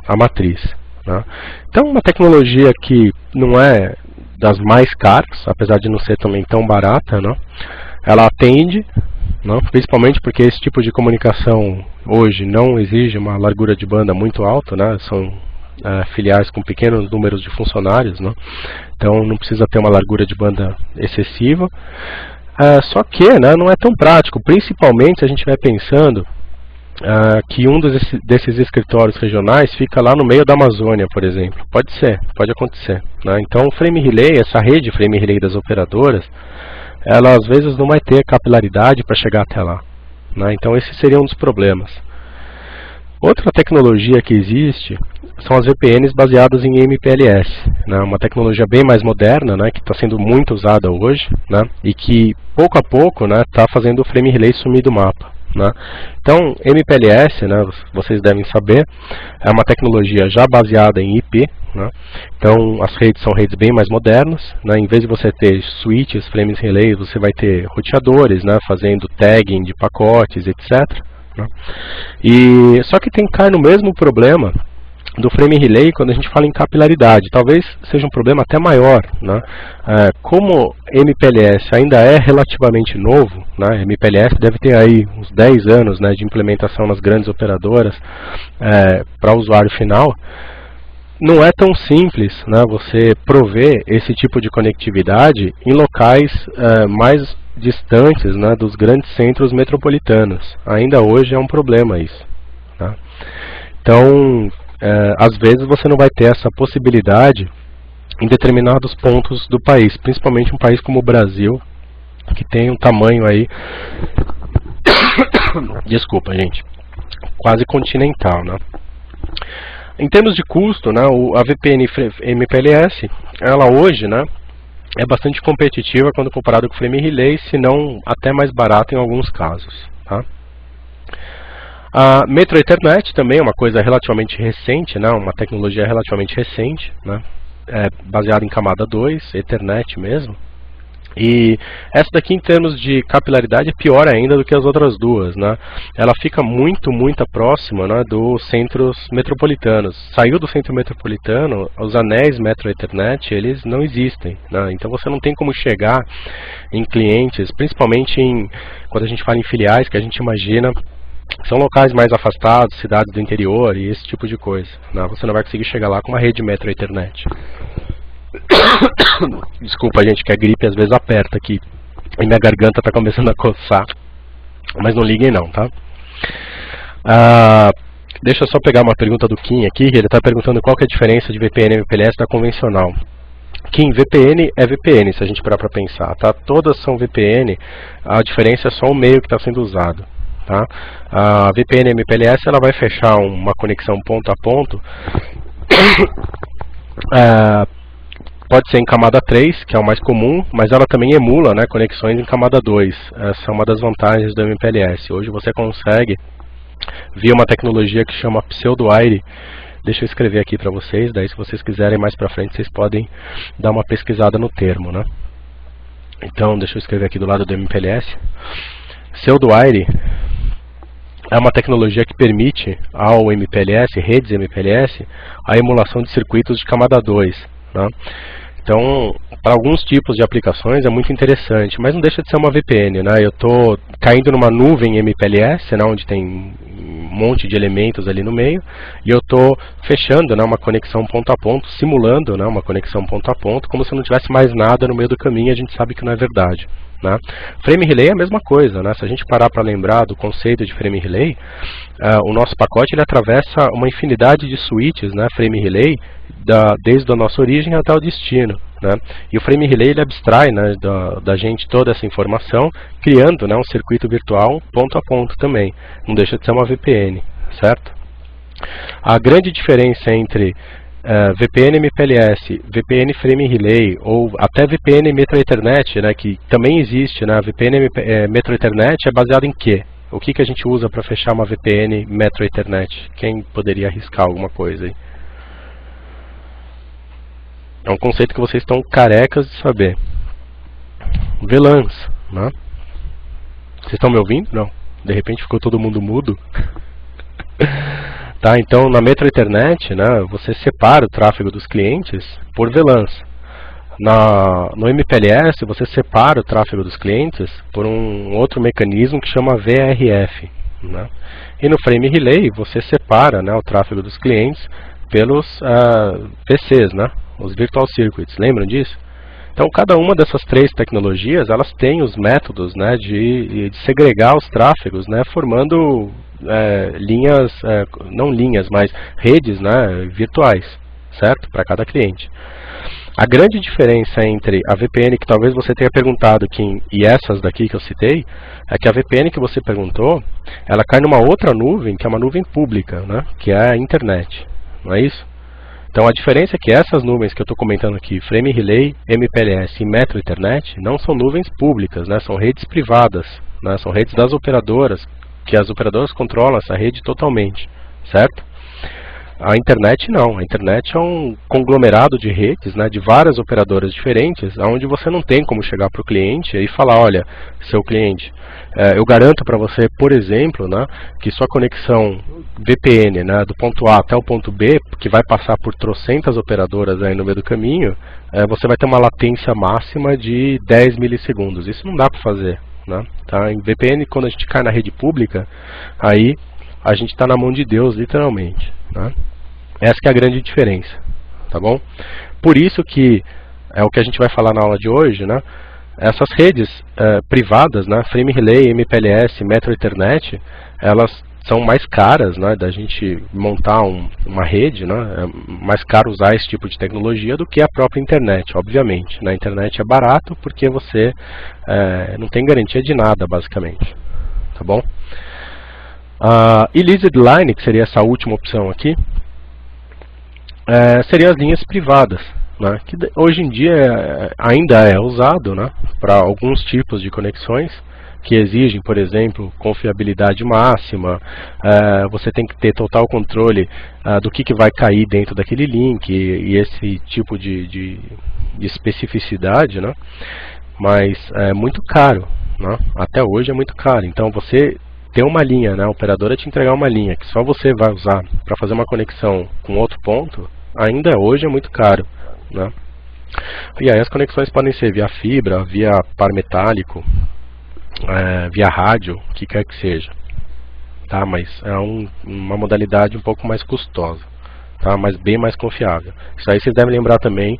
S1: a matriz. Né? Então, uma tecnologia que não é das mais caras, apesar de não ser também tão barata, né? Ela atende, né? Principalmente porque esse tipo de comunicação hoje não exige uma largura de banda muito alta, né? São filiais com pequenos números de funcionários, né? Então não precisa ter uma largura de banda excessiva. Só que, né, não é tão prático, principalmente se a gente vai pensando que um desses escritórios regionais fica lá no meio da Amazônia, por exemplo. Pode ser, pode acontecer. Né? Então o Frame Relay, essa rede Frame Relay das operadoras, ela às vezes não vai ter capilaridade para chegar até lá. Né? Então esse seria um dos problemas. Outra tecnologia que existe são as VPNs baseadas em MPLS, né? Uma tecnologia bem mais moderna, né, que está sendo muito usada hoje, né, e que pouco a pouco está fazendo o Frame Relay sumir do mapa. Né? Então, MPLS, né, vocês devem saber, é uma tecnologia já baseada em IP. Né? Então, as redes são redes bem mais modernas. Né? Em vez de você ter switches, frames relay, você vai ter roteadores, né, fazendo tagging de pacotes, etc. Né? Só que cai no mesmo problema do Frame Relay quando a gente fala em capilaridade. Talvez seja um problema até maior. Né? Como MPLS ainda é relativamente novo, né? MPLS deve ter aí uns 10 anos, né, de implementação nas grandes operadoras para o usuário final, não é tão simples, né, você prover esse tipo de conectividade em locais mais distantes, né, dos grandes centros metropolitanos. Ainda hoje é um problema isso. Tá? Então, às vezes você não vai ter essa possibilidade em determinados pontos do país, principalmente um país como o Brasil, que tem um tamanho aí, desculpa gente, quase continental, né? Em termos de custo, né, a VPN MPLS, ela hoje, né, é bastante competitiva quando comparado com o Frame Relay, se não até mais barata em alguns casos. Tá? A Metro Ethernet também é uma coisa relativamente recente, né, uma tecnologia relativamente recente, né, baseada em camada 2, Ethernet mesmo. E essa daqui, em termos de capilaridade, é pior ainda do que as outras duas. Né? Ela fica muito próxima, né, dos centros metropolitanos. Saiu do centro metropolitano, os anéis Metro Ethernet, eles não existem. Né? Então você não tem como chegar em clientes, principalmente quando a gente fala em filiais, que a gente imagina são locais mais afastados, cidades do interior e esse tipo de coisa. Né? Você não vai conseguir chegar lá com uma rede Metro Ethernet. Desculpa, gente, que a gripe às vezes aperta aqui e minha garganta está começando a coçar, mas não liguem não, tá? Deixa eu só pegar uma pergunta do Kim aqui, que ele está perguntando qual que é a diferença de VPN e MPLS da convencional. Kim, VPN é VPN, se a gente parar para pensar, tá? Todas são VPN, a diferença é só o meio que está sendo usado. Tá? A VPN MPLS ela vai fechar uma conexão ponto a ponto, pode ser em camada 3, que é o mais comum, mas ela também emula, né, conexões em camada 2. Essa é uma das vantagens do MPLS. Hoje você consegue, via uma tecnologia que chama Pseudo-Aire, deixa eu escrever aqui para vocês, daí se vocês quiserem mais para frente vocês podem dar uma pesquisada no termo. Né? Então deixa eu escrever aqui do lado do MPLS. Pseudo-Aire é uma tecnologia que permite ao MPLS, redes MPLS, a emulação de circuitos de camada 2. Né? Então, para alguns tipos de aplicações é muito interessante, mas não deixa de ser uma VPN, né? Eu estou caindo numa nuvem MPLS, né, onde tem um monte de elementos ali no meio, e eu estou fechando, né, uma conexão ponto a ponto, simulando, né, uma conexão ponto a ponto, como se não tivesse mais nada no meio do caminho, e a gente sabe que não é verdade. Né? Frame Relay é a mesma coisa, né? Se a gente parar para lembrar do conceito de Frame Relay, o nosso pacote ele atravessa uma infinidade de switches, né, Frame Relay, desde a nossa origem até o destino. Né? E o Frame Relay ele abstrai, né, da gente toda essa informação, criando, né, um circuito virtual ponto a ponto também. Não deixa de ser uma VPN, certo? A grande diferença entre VPN MPLS, VPN Frame Relay ou até VPN Metro Ethernet, né, que também existe, né, a VPN Metro Ethernet é baseada em quê? O que a gente usa para fechar uma VPN Metro Ethernet? Quem poderia arriscar alguma coisa aí? É um conceito que vocês estão carecas de saber. VLANs, né? Vocês estão me ouvindo? Não. De repente ficou todo mundo mudo. Tá, então na Metro Ethernet, né, você separa o tráfego dos clientes por VLANs. No MPLS você separa o tráfego dos clientes por um outro mecanismo que chama VRF. Né? E no Frame Relay você separa, né, o tráfego dos clientes pelos PCs, né, os Virtual Circuits. Lembram disso? Então cada uma dessas três tecnologias elas têm os métodos, né, de segregar os tráfegos, né, formando linhas, não linhas, mas redes, né, virtuais, certo? Para cada cliente. A grande diferença entre a VPN que talvez você tenha perguntado e essas daqui que eu citei, é que a VPN que você perguntou, ela cai numa outra nuvem, que é uma nuvem pública, né, que é a internet, não é isso? Então a diferença é que essas nuvens que eu estou comentando aqui, Frame Relay, MPLS e Metro Ethernet, não são nuvens públicas, né, são redes privadas, né, são redes das operadoras, que as operadoras controlam essa rede totalmente, certo? A internet não, a internet é um conglomerado de redes, né, de várias operadoras diferentes, onde você não tem como chegar para o cliente e falar, olha, seu cliente, eu garanto para você, por exemplo, né, que sua conexão VPN, né, do ponto A até o ponto B, que vai passar por trocentas operadoras aí no meio do caminho, você vai ter uma latência máxima de 10 milissegundos. Isso não dá para fazer. Né? Tá? Em VPN, quando a gente cai na rede pública, aí a gente está na mão de Deus, literalmente. Né? Essa que é a grande diferença. Tá bom? Por isso que é o que a gente vai falar na aula de hoje, né? Essas redes privadas, né? Frame Relay, MPLS, Metro Ethernet, elas são mais caras, né, da gente montar uma rede, né, é mais caro usar esse tipo de tecnologia do que a própria internet, obviamente. Na internet é barato porque você não tem garantia de nada, basicamente. Tá bom? E Leased Line, que seria essa última opção aqui, seriam as linhas privadas, né, que hoje em dia ainda é usado, né, para alguns tipos de conexões, que exigem, por exemplo, confiabilidade máxima, você tem que ter total controle do que vai cair dentro daquele link e esse tipo de especificidade, né? Mas é muito caro, né? Até hoje é muito caro. Então você ter uma linha, né? A operadora te entregar uma linha que só você vai usar para fazer uma conexão com outro ponto, ainda hoje é muito caro, né? E aí as conexões podem ser via fibra, via par metálico, via rádio, o que quer que seja, tá? Mas é uma modalidade um pouco mais custosa, tá? Mas bem mais confiável. Isso aí vocês devem lembrar também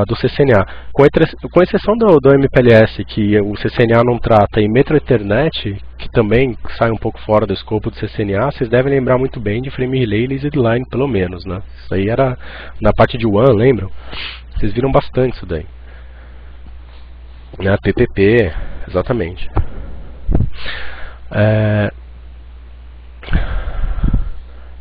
S1: do CCNA, com exceção do MPLS, que o CCNA não trata, e Metro Ethernet, que também sai um pouco fora do escopo do CCNA, vocês devem lembrar muito bem de Frame Relay e Leased Line, pelo menos, né? Isso aí era na parte de WAN, lembram? Vocês viram bastante isso daí. PPP, exatamente.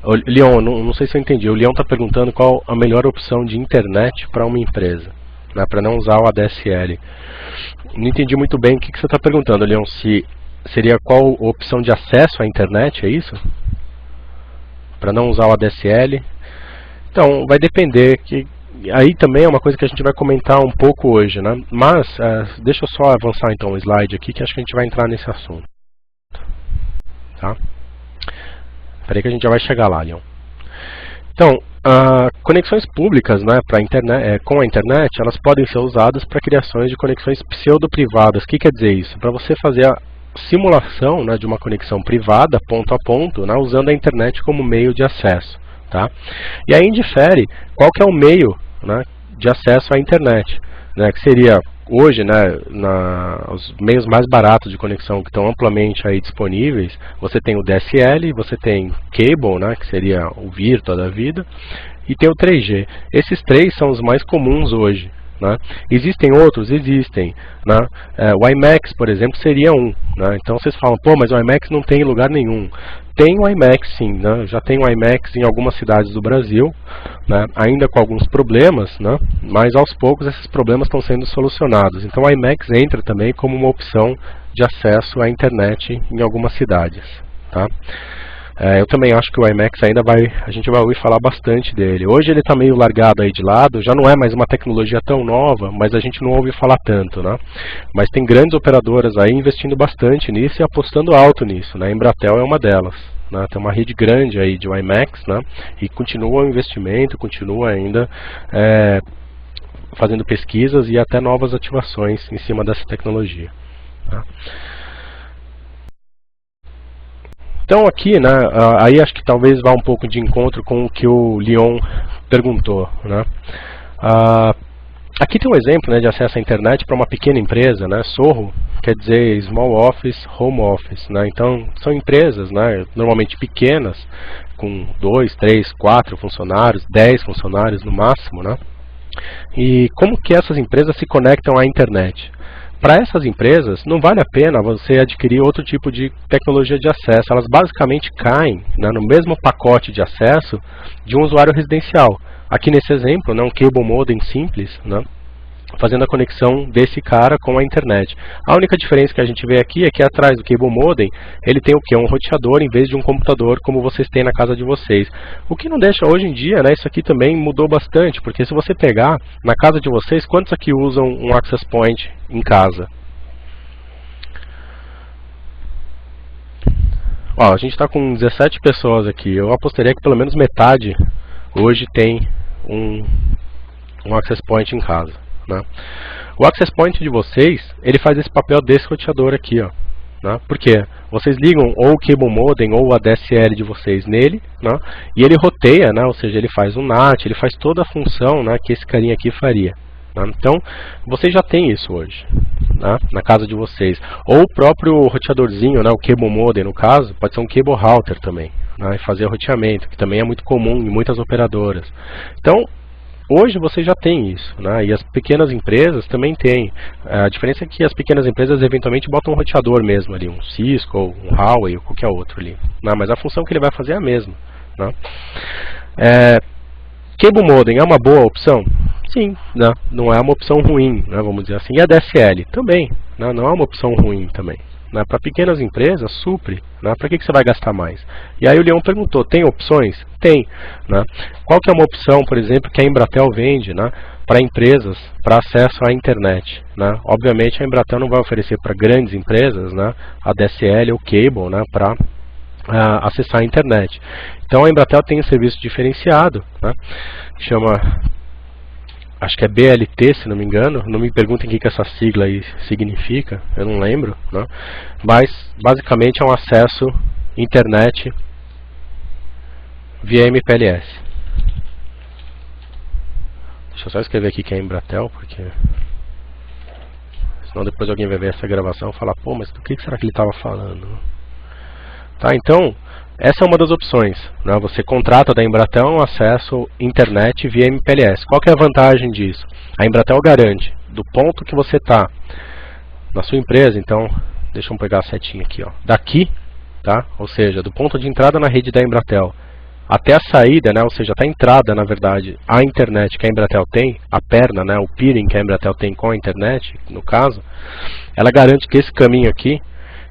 S1: O Leon, não sei se eu entendi. O Leon está perguntando qual a melhor opção de internet para uma empresa, né, para não usar o ADSL. Não entendi muito bem o que você está perguntando, Leon. Se seria qual opção de acesso à internet, é isso? Para não usar o ADSL? Então, vai depender. Aí também é uma coisa que a gente vai comentar um pouco hoje, né? Mas, deixa eu só avançar então o slide aqui, que acho que a gente vai entrar nesse assunto. Tá? Espera aí que a gente já vai chegar lá, Leon. Então, Conexões públicas, né, com a internet, elas podem ser usadas para criações de conexões pseudo-privadas. O que quer dizer isso? Para você fazer a simulação, né, de uma conexão privada, ponto a ponto, né, usando a internet como meio de acesso. Tá? E aí indifere qual que é o meio, né, de acesso à internet, né, que seria hoje, né, os meios mais baratos de conexão que estão amplamente aí disponíveis. Você tem o DSL, você tem cable, né, que seria o Virtua da vida, e tem o 3G. Esses três são os mais comuns hoje. Né? Existem outros? Existem. Né? O IMAX, por exemplo, seria um. Né? Então vocês falam, pô, mas o IMAX não tem em lugar nenhum. Tem o IMAX sim, né? Já tem o IMAX em algumas cidades do Brasil, né? Ainda com alguns problemas, né? Mas aos poucos esses problemas estão sendo solucionados. Então o IMAX entra também como uma opção de acesso à internet em algumas cidades. Tá? Eu também acho que o IMAX ainda a gente vai ouvir falar bastante dele. Hoje ele está meio largado aí de lado, já não é mais uma tecnologia tão nova, mas a gente não ouve falar tanto, né? Mas tem grandes operadoras aí investindo bastante nisso e apostando alto nisso, né? A Embratel é uma delas, né? Tem uma rede grande aí de IMAX, né? E continua o investimento, continua ainda fazendo pesquisas e até novas ativações em cima dessa tecnologia. Tá? Então aqui, né, aí acho que talvez vá um pouco de encontro com o que o Leon perguntou. Né? Aqui tem um exemplo, né, de acesso à internet para uma pequena empresa, né, SOHO, quer dizer Small Office, Home Office. Né? Então são empresas, né, normalmente pequenas, com 2, 3, 4 funcionários, 10 funcionários no máximo. Né? E como que essas empresas se conectam à internet? Para essas empresas, não vale a pena você adquirir outro tipo de tecnologia de acesso. Elas basicamente caem, né, no mesmo pacote de acesso de um usuário residencial. Aqui nesse exemplo, né, um cable modem simples, né, fazendo a conexão desse cara com a internet. A única diferença que a gente vê aqui é que atrás do cable modem, ele tem o que? Um roteador em vez de um computador, como vocês têm na casa de vocês. O que não deixa, hoje em dia, né, isso aqui também mudou bastante, porque se você pegar na casa de vocês, quantos aqui usam um access point em casa? Ó, a gente está com 17 pessoas aqui, eu apostaria que pelo menos metade hoje tem um access point em casa. Né? O access point de vocês, ele faz esse papel desse roteador aqui, ó. Né? Por quê? Vocês ligam ou o cable modem ou a DSL de vocês nele, né? E ele roteia, né? Ou seja, ele faz um NAT, ele faz toda a função, né, que esse carinha aqui faria. Né? Então, vocês já têm isso hoje, né, na casa de vocês. Ou o próprio roteadorzinho, né, o cable modem no caso, pode ser um cable router também, né, e fazer roteamento, que também é muito comum em muitas operadoras. Então, hoje você já tem isso, né? E as pequenas empresas também têm. A diferença é que as pequenas empresas eventualmente botam um roteador mesmo ali, um Cisco, ou um Huawei, ou qualquer outro ali. Né? Mas a função que ele vai fazer é a mesma. Né? Cable modem é uma boa opção? Sim, né? Não é uma opção ruim, né? Vamos dizer assim. E a DSL? Também, né? Não é uma opção ruim também. Né? Para pequenas empresas, supre. Né? Para que você vai gastar mais? E aí o Leon perguntou, tem opções? Tem. Né? Qual que é uma opção, por exemplo, que a Embratel vende, né, para empresas, para acesso à internet? Né? Obviamente a Embratel não vai oferecer para grandes empresas, né, a DSL ou cable, né, para acessar a internet. Então a Embratel tem um serviço diferenciado, né, que chama... Acho que é BLT, se não me engano. Não me perguntem o que essa sigla aí significa, eu não lembro. Né? Mas, basicamente, é um acesso internet via MPLS. Deixa eu só escrever aqui que é Embratel, porque... senão depois alguém vai ver essa gravação e falar, pô, mas do que será que ele estava falando? Tá, então... essa é uma das opções, né? Você contrata da Embratel um acesso internet via MPLS. Qual que é a vantagem disso? A Embratel garante, do ponto que você está na sua empresa, então, deixa eu pegar a setinha aqui, ó, daqui, tá? Ou seja, do ponto de entrada na rede da Embratel até a saída, né? Ou seja, até a entrada, na verdade, a internet que a Embratel tem, a perna, né? O peering que a Embratel tem com a internet, no caso, ela garante que esse caminho aqui,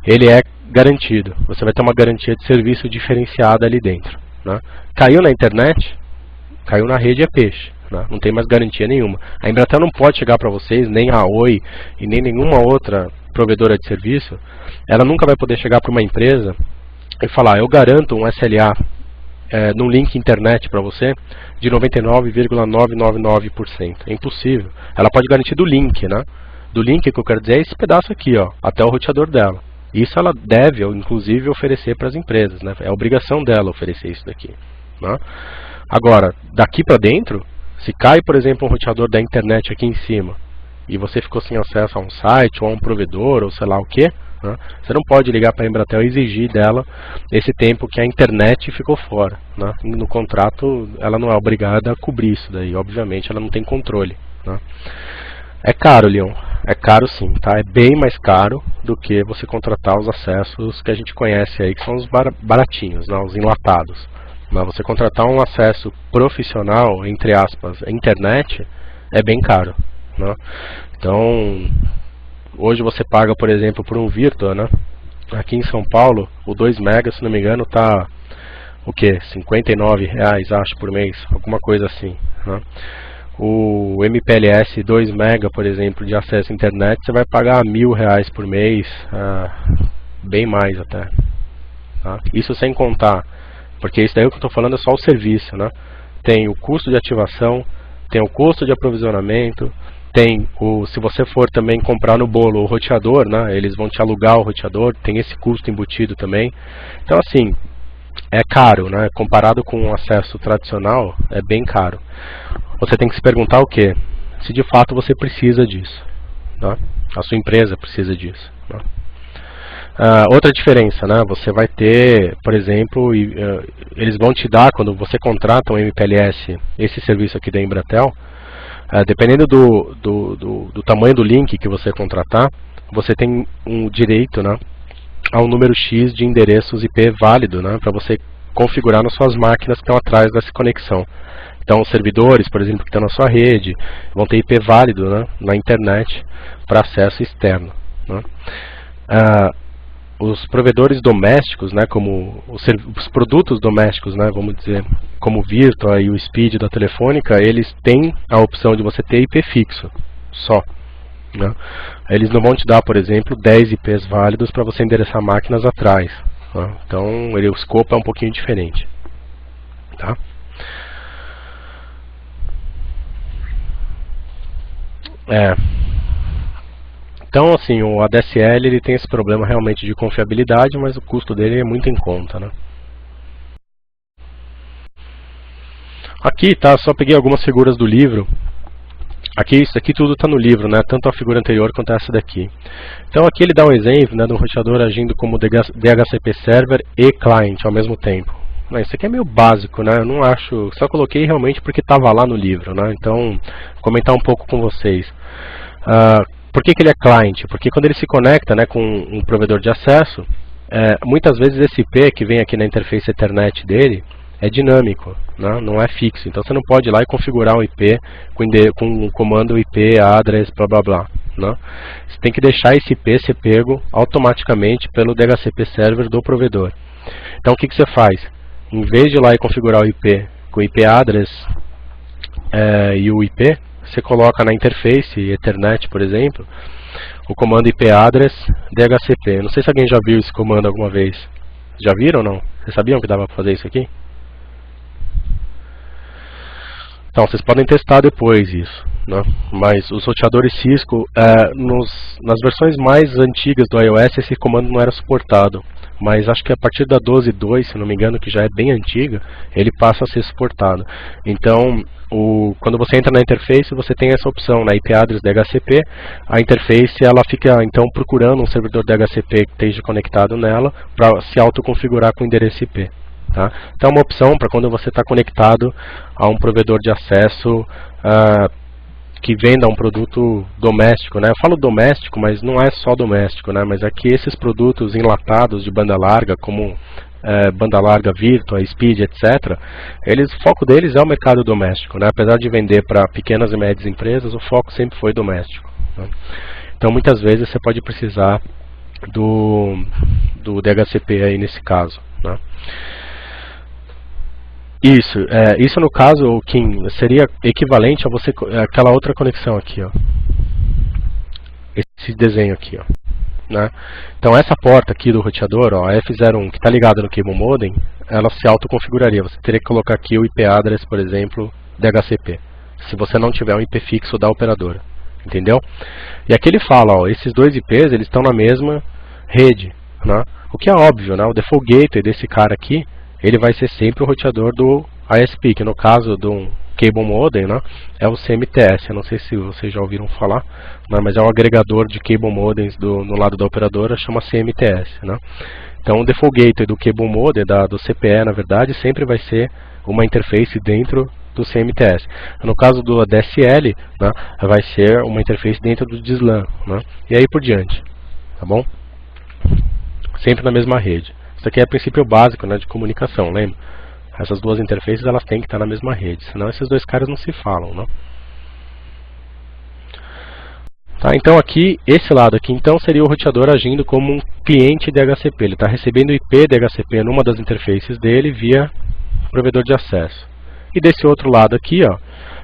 S1: ele é garantido. Você vai ter uma garantia de serviço diferenciada ali dentro. Né? Caiu na internet, caiu na rede é peixe. Né? Não tem mais garantia nenhuma. A Embratel não pode chegar para vocês, nem a Oi e nem nenhuma outra provedora de serviço. Ela nunca vai poder chegar para uma empresa e falar, eu garanto um SLA num link internet para você de 99,999%. É impossível. Ela pode garantir do link, né? Do link que eu quero dizer é esse pedaço aqui, ó, até o roteador dela. Isso ela deve, inclusive, oferecer para as empresas, né? É a obrigação dela oferecer isso daqui, né? Agora, daqui para dentro, se cai, por exemplo, um roteador da internet aqui em cima e você ficou sem acesso a um site ou a um provedor ou sei lá o que, né? Você não pode ligar para a Embratel e exigir dela esse tempo que a internet ficou fora, né? No contrato ela não é obrigada a cobrir isso daí, obviamente ela não tem controle, né? É caro, Leon, é caro sim, tá? É bem mais caro do que você contratar os acessos que a gente conhece aí, que são os baratinhos, né? Os enlatados. Mas você contratar um acesso profissional, entre aspas, à internet, é bem caro, né? Então, hoje você paga, por exemplo, por um Virtua, né? Aqui em São Paulo, o 2 MB, se não me engano, tá o que? R$59, acho, por mês, alguma coisa assim, né? O MPLS 2 MB, por exemplo, de acesso à internet, você vai pagar R$1.000 por mês, bem mais até, tá? Isso sem contar, porque isso daí que eu estou falando é só o serviço, né? Tem o custo de ativação, tem o custo de aprovisionamento, tem se você for também comprar no bolo o roteador, né? Eles vão te alugar o roteador, tem esse custo embutido também. Então assim, é caro, né? Comparado com o acesso tradicional, é bem caro. Você tem que se perguntar o quê? Se de fato você precisa disso, né? A sua empresa precisa disso, né? Outra diferença, né? Você vai ter, por exemplo, eles vão te dar, quando você contrata um MPLS, esse serviço aqui da Embratel, dependendo do tamanho do link que você contratar, você tem um direito, né, a um número X de endereços IP válido, né, para você configurar nas suas máquinas que estão atrás dessa conexão. Então, os servidores, por exemplo, que estão na sua rede, vão ter IP válido, né, na internet para acesso externo, né. Os provedores domésticos, né, como os produtos domésticos, né, vamos dizer, como o Virtua e o Speed da Telefônica, eles têm a opção de você ter IP fixo, só, né. Eles não vão te dar, por exemplo, 10 IPs válidos para você endereçar máquinas atrás, né. Então, o escopo é um pouquinho diferente, tá? Então, assim, o ADSL ele tem esse problema realmente de confiabilidade, mas o custo dele é muito em conta, né? Aqui, tá, só peguei algumas figuras do livro. Aqui, isso aqui tudo está no livro, né? Tanto a figura anterior quanto essa daqui. Então aqui ele dá um exemplo, né, de um roteador agindo como DHCP server e client ao mesmo tempo. Isso aqui é meio básico, né? Eu não acho, só coloquei realmente porque estava lá no livro, né? Então, comentar um pouco com vocês. Por que ele é client? Porque quando ele se conecta, né, com um provedor de acesso, muitas vezes esse IP que vem aqui na interface Ethernet dele é dinâmico, né, não é fixo. Então você não pode ir lá e configurar um IP com o comando IP address blá blá blá, né? Você tem que deixar esse IP ser pego automaticamente pelo DHCP server do provedor. Então o que você faz? Em vez de ir lá e configurar o IP com o IP address e o IP, você coloca na interface Ethernet, por exemplo, o comando IP address DHCP. Não sei se alguém já viu esse comando alguma vez. Já viram ou não? Vocês sabiam que dava para fazer isso aqui? Então, vocês podem testar depois isso, né? Mas os roteadores Cisco, nas versões mais antigas do iOS, esse comando não era suportado. Mas acho que a partir da 12.2, se não me engano, que já é bem antiga, ele passa a ser suportado. Então, quando você entra na interface, você tem essa opção, na IP address DHCP. A interface ela fica então procurando um servidor DHCP que esteja conectado nela para se autoconfigurar com o endereço IP. Tá? Então, é uma opção para quando você está conectado a um provedor de acesso que venda um produto doméstico, né? Eu falo doméstico, mas não é só doméstico, né? Mas é que esses produtos enlatados de banda larga, como banda larga Virtua, Speed, etc., o foco deles é o mercado doméstico, né? Apesar de vender para pequenas e médias empresas, o foco sempre foi doméstico, né? Então, muitas vezes você pode precisar do DHCP aí nesse caso, né? Isso no caso, Kim, seria equivalente a você aquela outra conexão aqui, ó. Esse desenho aqui, ó, né? Então essa porta aqui do roteador, ó, F01, que está ligada no Cable Modem, ela se autoconfiguraria. Você teria que colocar aqui o IP address, por exemplo, DHCP, se você não tiver um IP fixo da operadora, entendeu? E aqui ele fala, ó, esses dois IPs eles estão na mesma rede, né? O que é óbvio, né? O default gateway desse cara aqui, ele vai ser sempre o roteador do ISP, que no caso do Cable Modem, né, é o CMTS. Eu não sei se vocês já ouviram falar, né, mas é um agregador de Cable Modems no lado da operadora, chama CMTS, né? Então o default gateway do Cable Modem, do CPE, na verdade, sempre vai ser uma interface dentro do CMTS. No caso do DSL, né, vai ser uma interface dentro do DSLAM, né, e aí por diante, tá bom? Sempre na mesma rede. Isso aqui é o princípio básico, né, de comunicação, lembra? Essas duas interfaces elas têm que estar na mesma rede, senão esses dois caras não se falam, né? Tá, então aqui, esse lado aqui então seria o roteador agindo como um cliente DHCP. Ele está recebendo o IP DHCP numa das interfaces dele via provedor de acesso. E desse outro lado aqui, ó,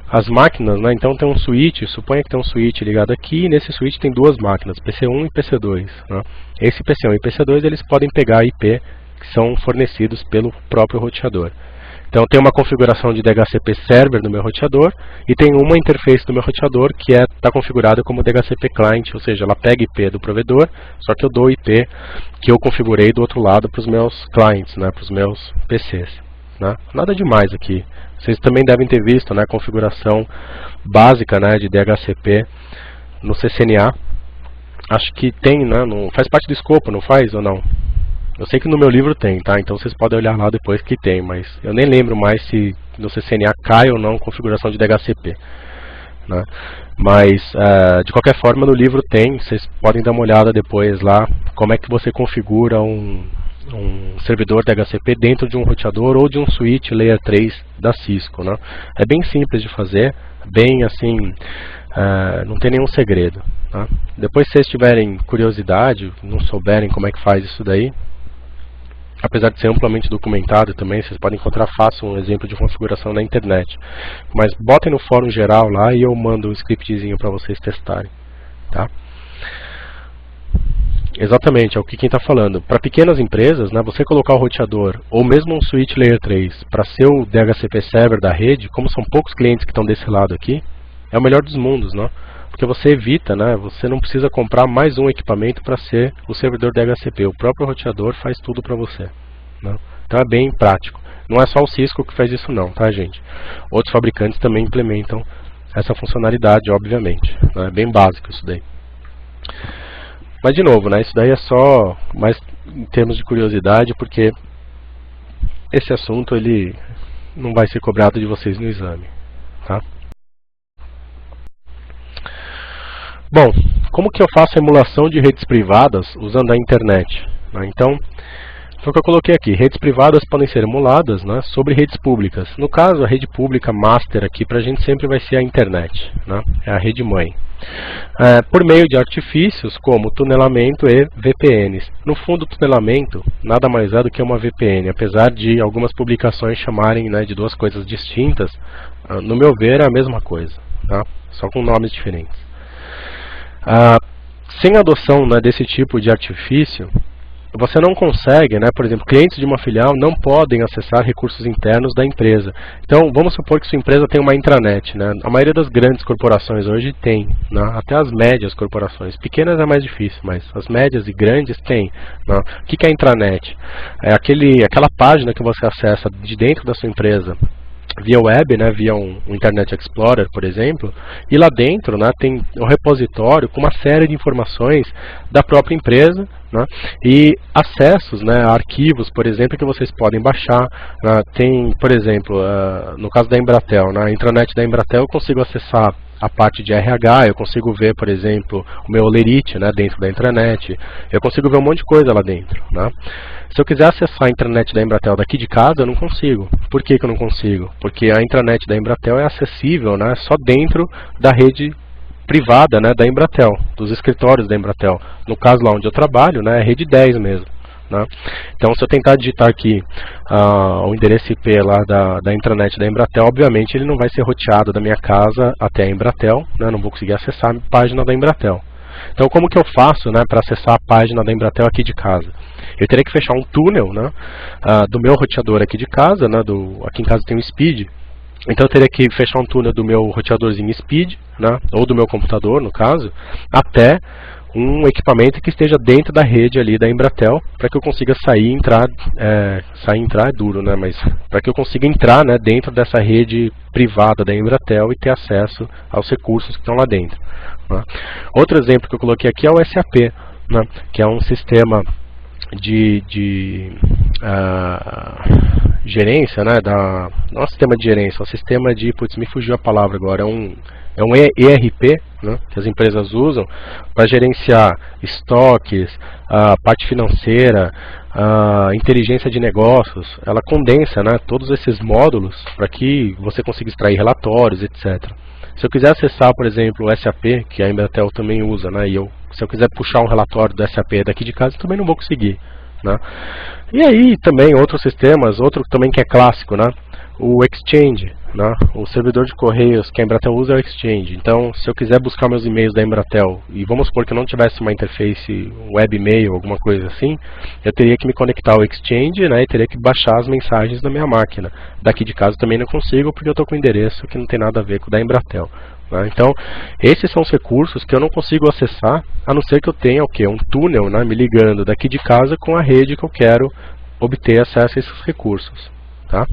S1: as máquinas, né, então tem um switch, suponha que tem um switch ligado aqui, e nesse switch tem duas máquinas, PC1 e PC2. Né? Esse PC1 e PC2 eles podem pegar IP que são fornecidos pelo próprio roteador. Então tem uma configuração de DHCP server no meu roteador e tem uma interface do meu roteador que está configurada como DHCP client, ou seja, ela pega IP do provedor, só que eu dou IP que eu configurei do outro lado para os meus clients, né, para os meus PCs. Né? Nada demais aqui. Vocês também devem ter visto, né, a configuração básica, né, de DHCP no CCNA. Acho que tem, né, faz parte do escopo, não faz ou não? Eu sei que no meu livro tem, tá? Então vocês podem olhar lá depois que tem, mas eu nem lembro mais se no CCNA cai ou não configuração de DHCP. Né? Mas, de qualquer forma, no livro tem, vocês podem dar uma olhada depois lá, como é que você configura um servidor DHCP dentro de um roteador ou de um switch Layer 3 da Cisco. Né? É bem simples de fazer, bem assim, não tem nenhum segredo. Tá? Depois se vocês tiverem curiosidade, não souberem como é que faz isso daí, apesar de ser amplamente documentado também, vocês podem encontrar fácil um exemplo de configuração na internet. Mas botem no fórum geral lá e eu mando um scriptzinho para vocês testarem. Tá? Exatamente, é o que quem está falando. Para pequenas empresas, né, você colocar o roteador ou mesmo um switch Layer 3 para ser o DHCP server da rede, como são poucos clientes que estão desse lado aqui, é o melhor dos mundos, né? Porque você evita, né, você não precisa comprar mais um equipamento para ser o servidor DHCP. O próprio roteador faz tudo para você. Né? Então é bem prático. Não é só o Cisco que faz isso não, tá, gente? Outros fabricantes também implementam essa funcionalidade, obviamente. Né? É bem básico isso daí. Mas de novo, né, isso daí é só mais em termos de curiosidade, porque esse assunto ele não vai ser cobrado de vocês no exame. Tá? Bom, como que eu faço a emulação de redes privadas usando a internet? Então, foi o que eu coloquei aqui. Redes privadas podem ser emuladas, né, sobre redes públicas. No caso, a rede pública master aqui para a gente sempre vai ser a internet. Né, é a rede mãe. Por meio de artifícios como tunelamento e VPNs. No fundo, o tunelamento nada mais é do que uma VPN, apesar de algumas publicações chamarem, né, de duas coisas distintas. No meu ver, é a mesma coisa, tá? Só com nomes diferentes. Sem adoção, né, desse tipo de artifício, você não consegue, né, por exemplo, clientes de uma filial não podem acessar recursos internos da empresa. Então, vamos supor que sua empresa tem uma intranet. Né? A maioria das grandes corporações hoje tem, né? Até as médias corporações. Pequenas é mais difícil, mas as médias e grandes têm. Né? O que é a intranet? É aquela página que você acessa de dentro da sua empresa via web, né, via um Internet Explorer, por exemplo, e lá dentro, né, tem um repositório com uma série de informações da própria empresa, né, e acessos, né, a arquivos, por exemplo, que vocês podem baixar. Tem, por exemplo, no caso da Embratel, na intranet da Embratel eu consigo acessar a parte de RH, eu consigo ver, por exemplo, o meu Olerite, né, dentro da intranet, eu consigo ver um monte de coisa lá dentro. Né? Se eu quiser acessar a intranet da Embratel daqui de casa, eu não consigo. Por que que eu não consigo? Porque a intranet da Embratel é acessível, né, só dentro da rede privada, né, da Embratel, dos escritórios da Embratel. No caso lá onde eu trabalho, né, é rede 10 mesmo. Né? Então, se eu tentar digitar aqui o endereço IP lá da intranet da Embratel, obviamente ele não vai ser roteado da minha casa até a Embratel, né? Não vou conseguir acessar a página da Embratel. Então como que eu faço, né, para acessar a página da Embratel aqui de casa? Eu teria que fechar um túnel, né, do meu roteador aqui de casa, né, aqui em casa tem um Speed, então eu teria que fechar um túnel do meu roteadorzinho Speed, né, ou do meu computador, no caso, até um equipamento que esteja dentro da rede ali da Embratel, para que eu consiga sair e entrar, sair e entrar é duro, né, mas para que eu consiga entrar, né, dentro dessa rede privada da Embratel e ter acesso aos recursos que estão lá dentro, né. Outro exemplo que eu coloquei aqui é o SAP, né, que é um sistema de gerência, né, não é um sistema de gerência, é um sistema de, putz, me fugiu a palavra agora, é um ERP, né, que as empresas usam para gerenciar estoques, a parte financeira, a inteligência de negócios. Ela condensa, né, todos esses módulos para que você consiga extrair relatórios, etc. Se eu quiser acessar, por exemplo, o SAP, que a Embratel também usa, né, se eu quiser puxar um relatório do SAP daqui de casa, também não vou conseguir, né. E aí também outros sistemas, outro também que é clássico, né, o Exchange, né, o servidor de correios que a Embratel usa é o Exchange. Então, se eu quiser buscar meus e-mails da Embratel, e vamos supor que eu não tivesse uma interface web e-mail, alguma coisa assim, eu teria que me conectar ao Exchange, né, e teria que baixar as mensagens na minha máquina. Daqui de casa também não consigo, porque eu estou com um endereço que não tem nada a ver com o da Embratel, né. Então, esses são os recursos que eu não consigo acessar, a não ser que eu tenha o quê? Um túnel, né, me ligando daqui de casa com a rede que eu quero obter acesso a esses recursos, tá?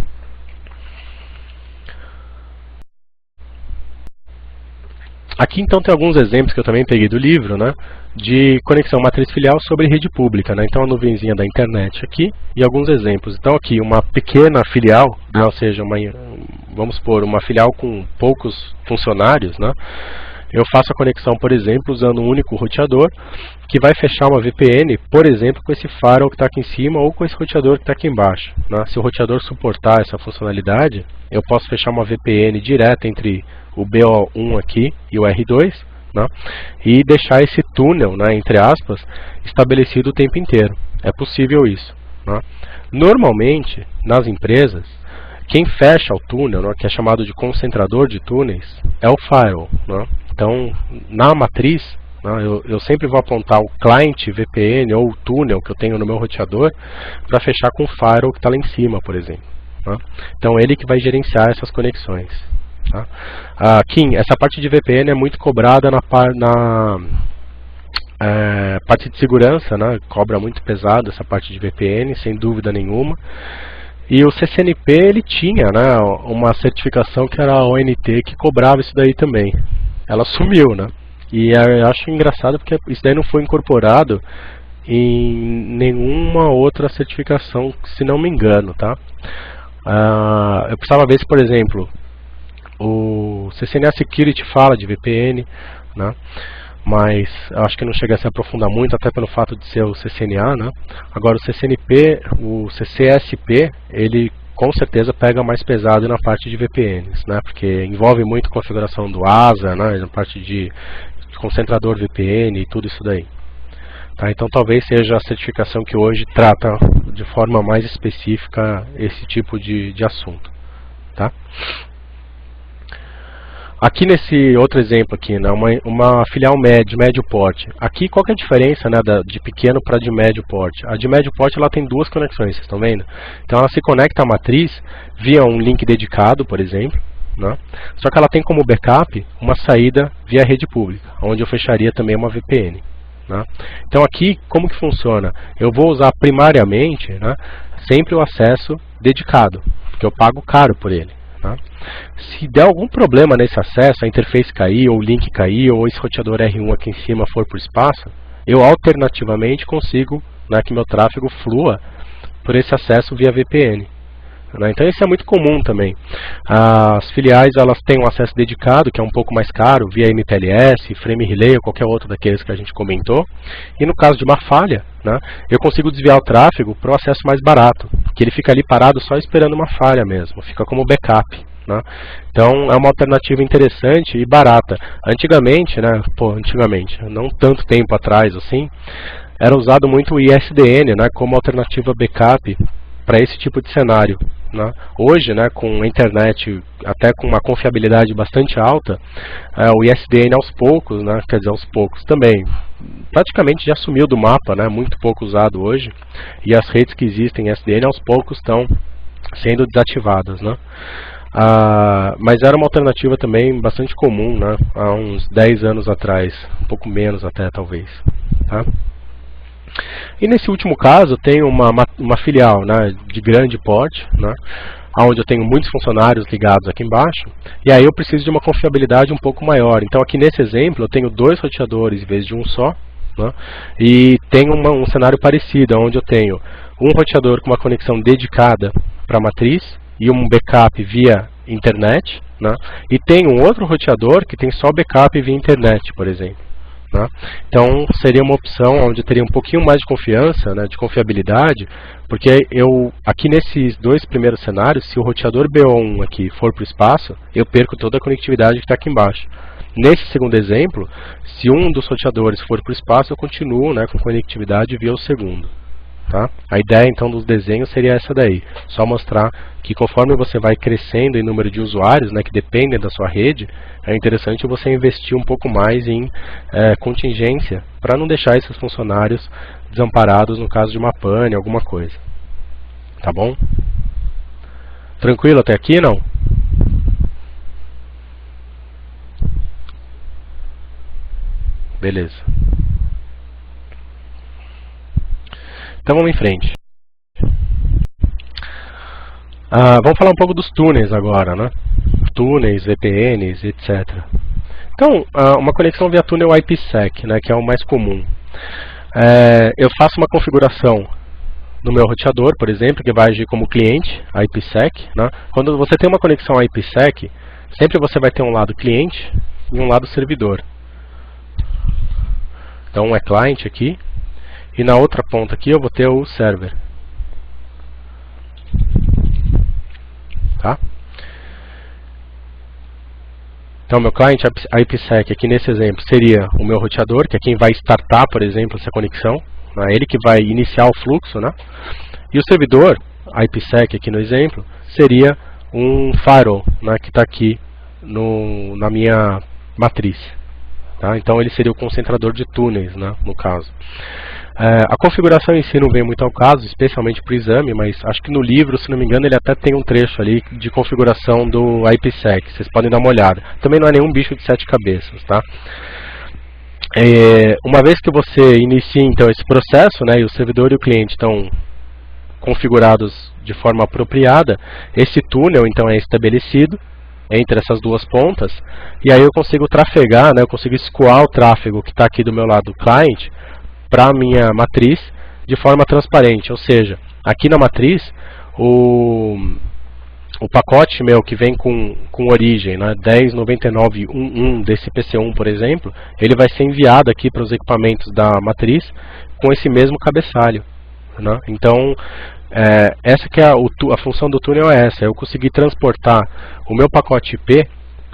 S1: Aqui então tem alguns exemplos que eu também peguei do livro, né, de conexão matriz filial sobre rede pública, né, então a nuvenzinha da internet aqui e alguns exemplos. Então aqui uma pequena filial, né, ou seja, vamos supor, uma filial com poucos funcionários, né, eu faço a conexão, por exemplo, usando um único roteador que vai fechar uma VPN, por exemplo, com esse firewall que está aqui em cima ou com esse roteador que está aqui embaixo, né. Se o roteador suportar essa funcionalidade, eu posso fechar uma VPN direta entre o BO1 aqui e o R2, né, e deixar esse túnel, né, entre aspas, estabelecido o tempo inteiro. É possível isso, né. Normalmente, nas empresas, quem fecha o túnel, né, que é chamado de concentrador de túneis, é o firewall, né. Então, na matriz, né, eu sempre vou apontar o client VPN ou o túnel que eu tenho no meu roteador para fechar com o firewall que está lá em cima, por exemplo, né. Então, ele que vai gerenciar essas conexões. Tá? Kim, essa parte de VPN é muito cobrada na parte de segurança, né? Cobra muito pesado essa parte de VPN, sem dúvida nenhuma. E o CCNP ele tinha, né, uma certificação que era a ONT que cobrava isso daí também. Ela sumiu, né? E eu acho engraçado porque isso daí não foi incorporado em nenhuma outra certificação, se não me engano, tá? Eu precisava ver se, por exemplo, o CCNA Security fala de VPN, né? Mas eu acho que não chega a se aprofundar muito, até pelo fato de ser o CCNA, né? Agora o CCNP, o CCSP, ele com certeza pega mais pesado na parte de VPNs, né? Porque envolve muito configuração do ASA, né? Na parte de concentrador VPN e tudo isso daí. Tá? Então talvez seja a certificação que hoje trata de forma mais específica esse tipo de assunto, tá? Aqui nesse outro exemplo aqui, né, uma filial médio porte. Aqui qual que é a diferença, né, de pequeno para de médio porte? A de médio porte ela tem duas conexões, vocês estão vendo? Então ela se conecta à matriz via um link dedicado, por exemplo, né? Só que ela tem como backup uma saída via rede pública, onde eu fecharia também uma VPN. Né? Então aqui como que funciona? Eu vou usar primariamente, né, sempre o acesso dedicado, porque eu pago caro por ele. Tá? Se der algum problema nesse acesso, a interface cair, ou o link cair, ou esse roteador R1 aqui em cima for por espaço, eu alternativamente consigo, né, que meu tráfego flua por esse acesso via VPN. Né? Então isso é muito comum também. As filiais elas têm um acesso dedicado, que é um pouco mais caro, via MPLS, Frame Relay ou qualquer outro daqueles que a gente comentou. E no caso de uma falha, né, eu consigo desviar o tráfego para o acesso mais barato, que ele fica ali parado só esperando uma falha mesmo, fica como backup. Né? Então é uma alternativa interessante e barata. Antigamente, né, não tanto tempo atrás assim, era usado muito o ISDN, né, como alternativa backup para esse tipo de cenário. né? Hoje, né, com a internet até com uma confiabilidade bastante alta, o ISDN aos poucos, né, quer dizer, aos poucos também, praticamente já sumiu do mapa, né, muito pouco usado hoje, e as redes que existem em ISDN aos poucos estão sendo desativadas, né? Mas era uma alternativa também bastante comum, né, há uns 10 anos atrás, um pouco menos até talvez, tá? E nesse último caso tenho uma filial, né, de grande porte, né, onde eu tenho muitos funcionários ligados aqui embaixo, e aí eu preciso de uma confiabilidade um pouco maior. Então aqui nesse exemplo eu tenho 2 roteadores em vez de um só, né, e tenho um cenário parecido, onde eu tenho um roteador com uma conexão dedicada para a matriz e um backup via internet, né, e tenho um outro roteador que tem só backup via internet, por exemplo. Né? Então seria uma opção onde eu teria um pouquinho mais de confiança, né, de confiabilidade, porque eu aqui nesses 2 primeiros cenários, se o roteador BO1 aqui for para o espaço, eu perco toda a conectividade que está aqui embaixo. Nesse segundo exemplo, se um dos roteadores for para o espaço, eu continuo, né, com conectividade via o segundo. Tá? A ideia então dos desenhos seria essa daí, só mostrar que conforme você vai crescendo em número de usuários, né, que dependem da sua rede, é interessante você investir um pouco mais em contingência, para não deixar esses funcionários desamparados no caso de uma pane, alguma coisa. Tá bom? Tranquilo até aqui, não? Beleza. Então vamos em frente. Vamos falar um pouco dos túneis agora, né? Túneis, VPNs, etc. Então, uma conexão via túnel IPsec, né, que é o mais comum. Eu faço uma configuração no meu roteador, por exemplo, que vai agir como cliente IPsec. Né? Quando você tem uma conexão IPsec, sempre você vai ter um lado cliente e um lado servidor. Então, um é client aqui. E na outra ponta aqui eu vou ter o server. Tá? Então meu cliente IPsec aqui nesse exemplo seria o meu roteador, que é quem vai startar, por exemplo, essa conexão. É ele que vai iniciar o fluxo, né? E o servidor IPsec aqui no exemplo seria um firewall, né, que está aqui na minha matriz. Tá? Então ele seria o concentrador de túneis, né, no caso. A configuração em si não vem muito ao caso, especialmente para o exame, mas acho que no livro, se não me engano, ele até tem um trecho ali de configuração do IPsec, vocês podem dar uma olhada. Também não é nenhum bicho de 7 cabeças, tá? Uma vez que você inicia então esse processo, né, e o servidor e o cliente estão configurados de forma apropriada, esse túnel então é estabelecido entre essas duas pontas, e aí eu consigo trafegar, né, eu consigo escoar o tráfego que está aqui do meu lado client para a minha matriz de forma transparente, ou seja, aqui na matriz o pacote meu que vem com origem, né, 10.99.11 desse PC1, por exemplo, ele vai ser enviado aqui para os equipamentos da matriz com esse mesmo cabeçalho. Né? Então, essa que é a função do túnel é essa, eu conseguir transportar o meu pacote IP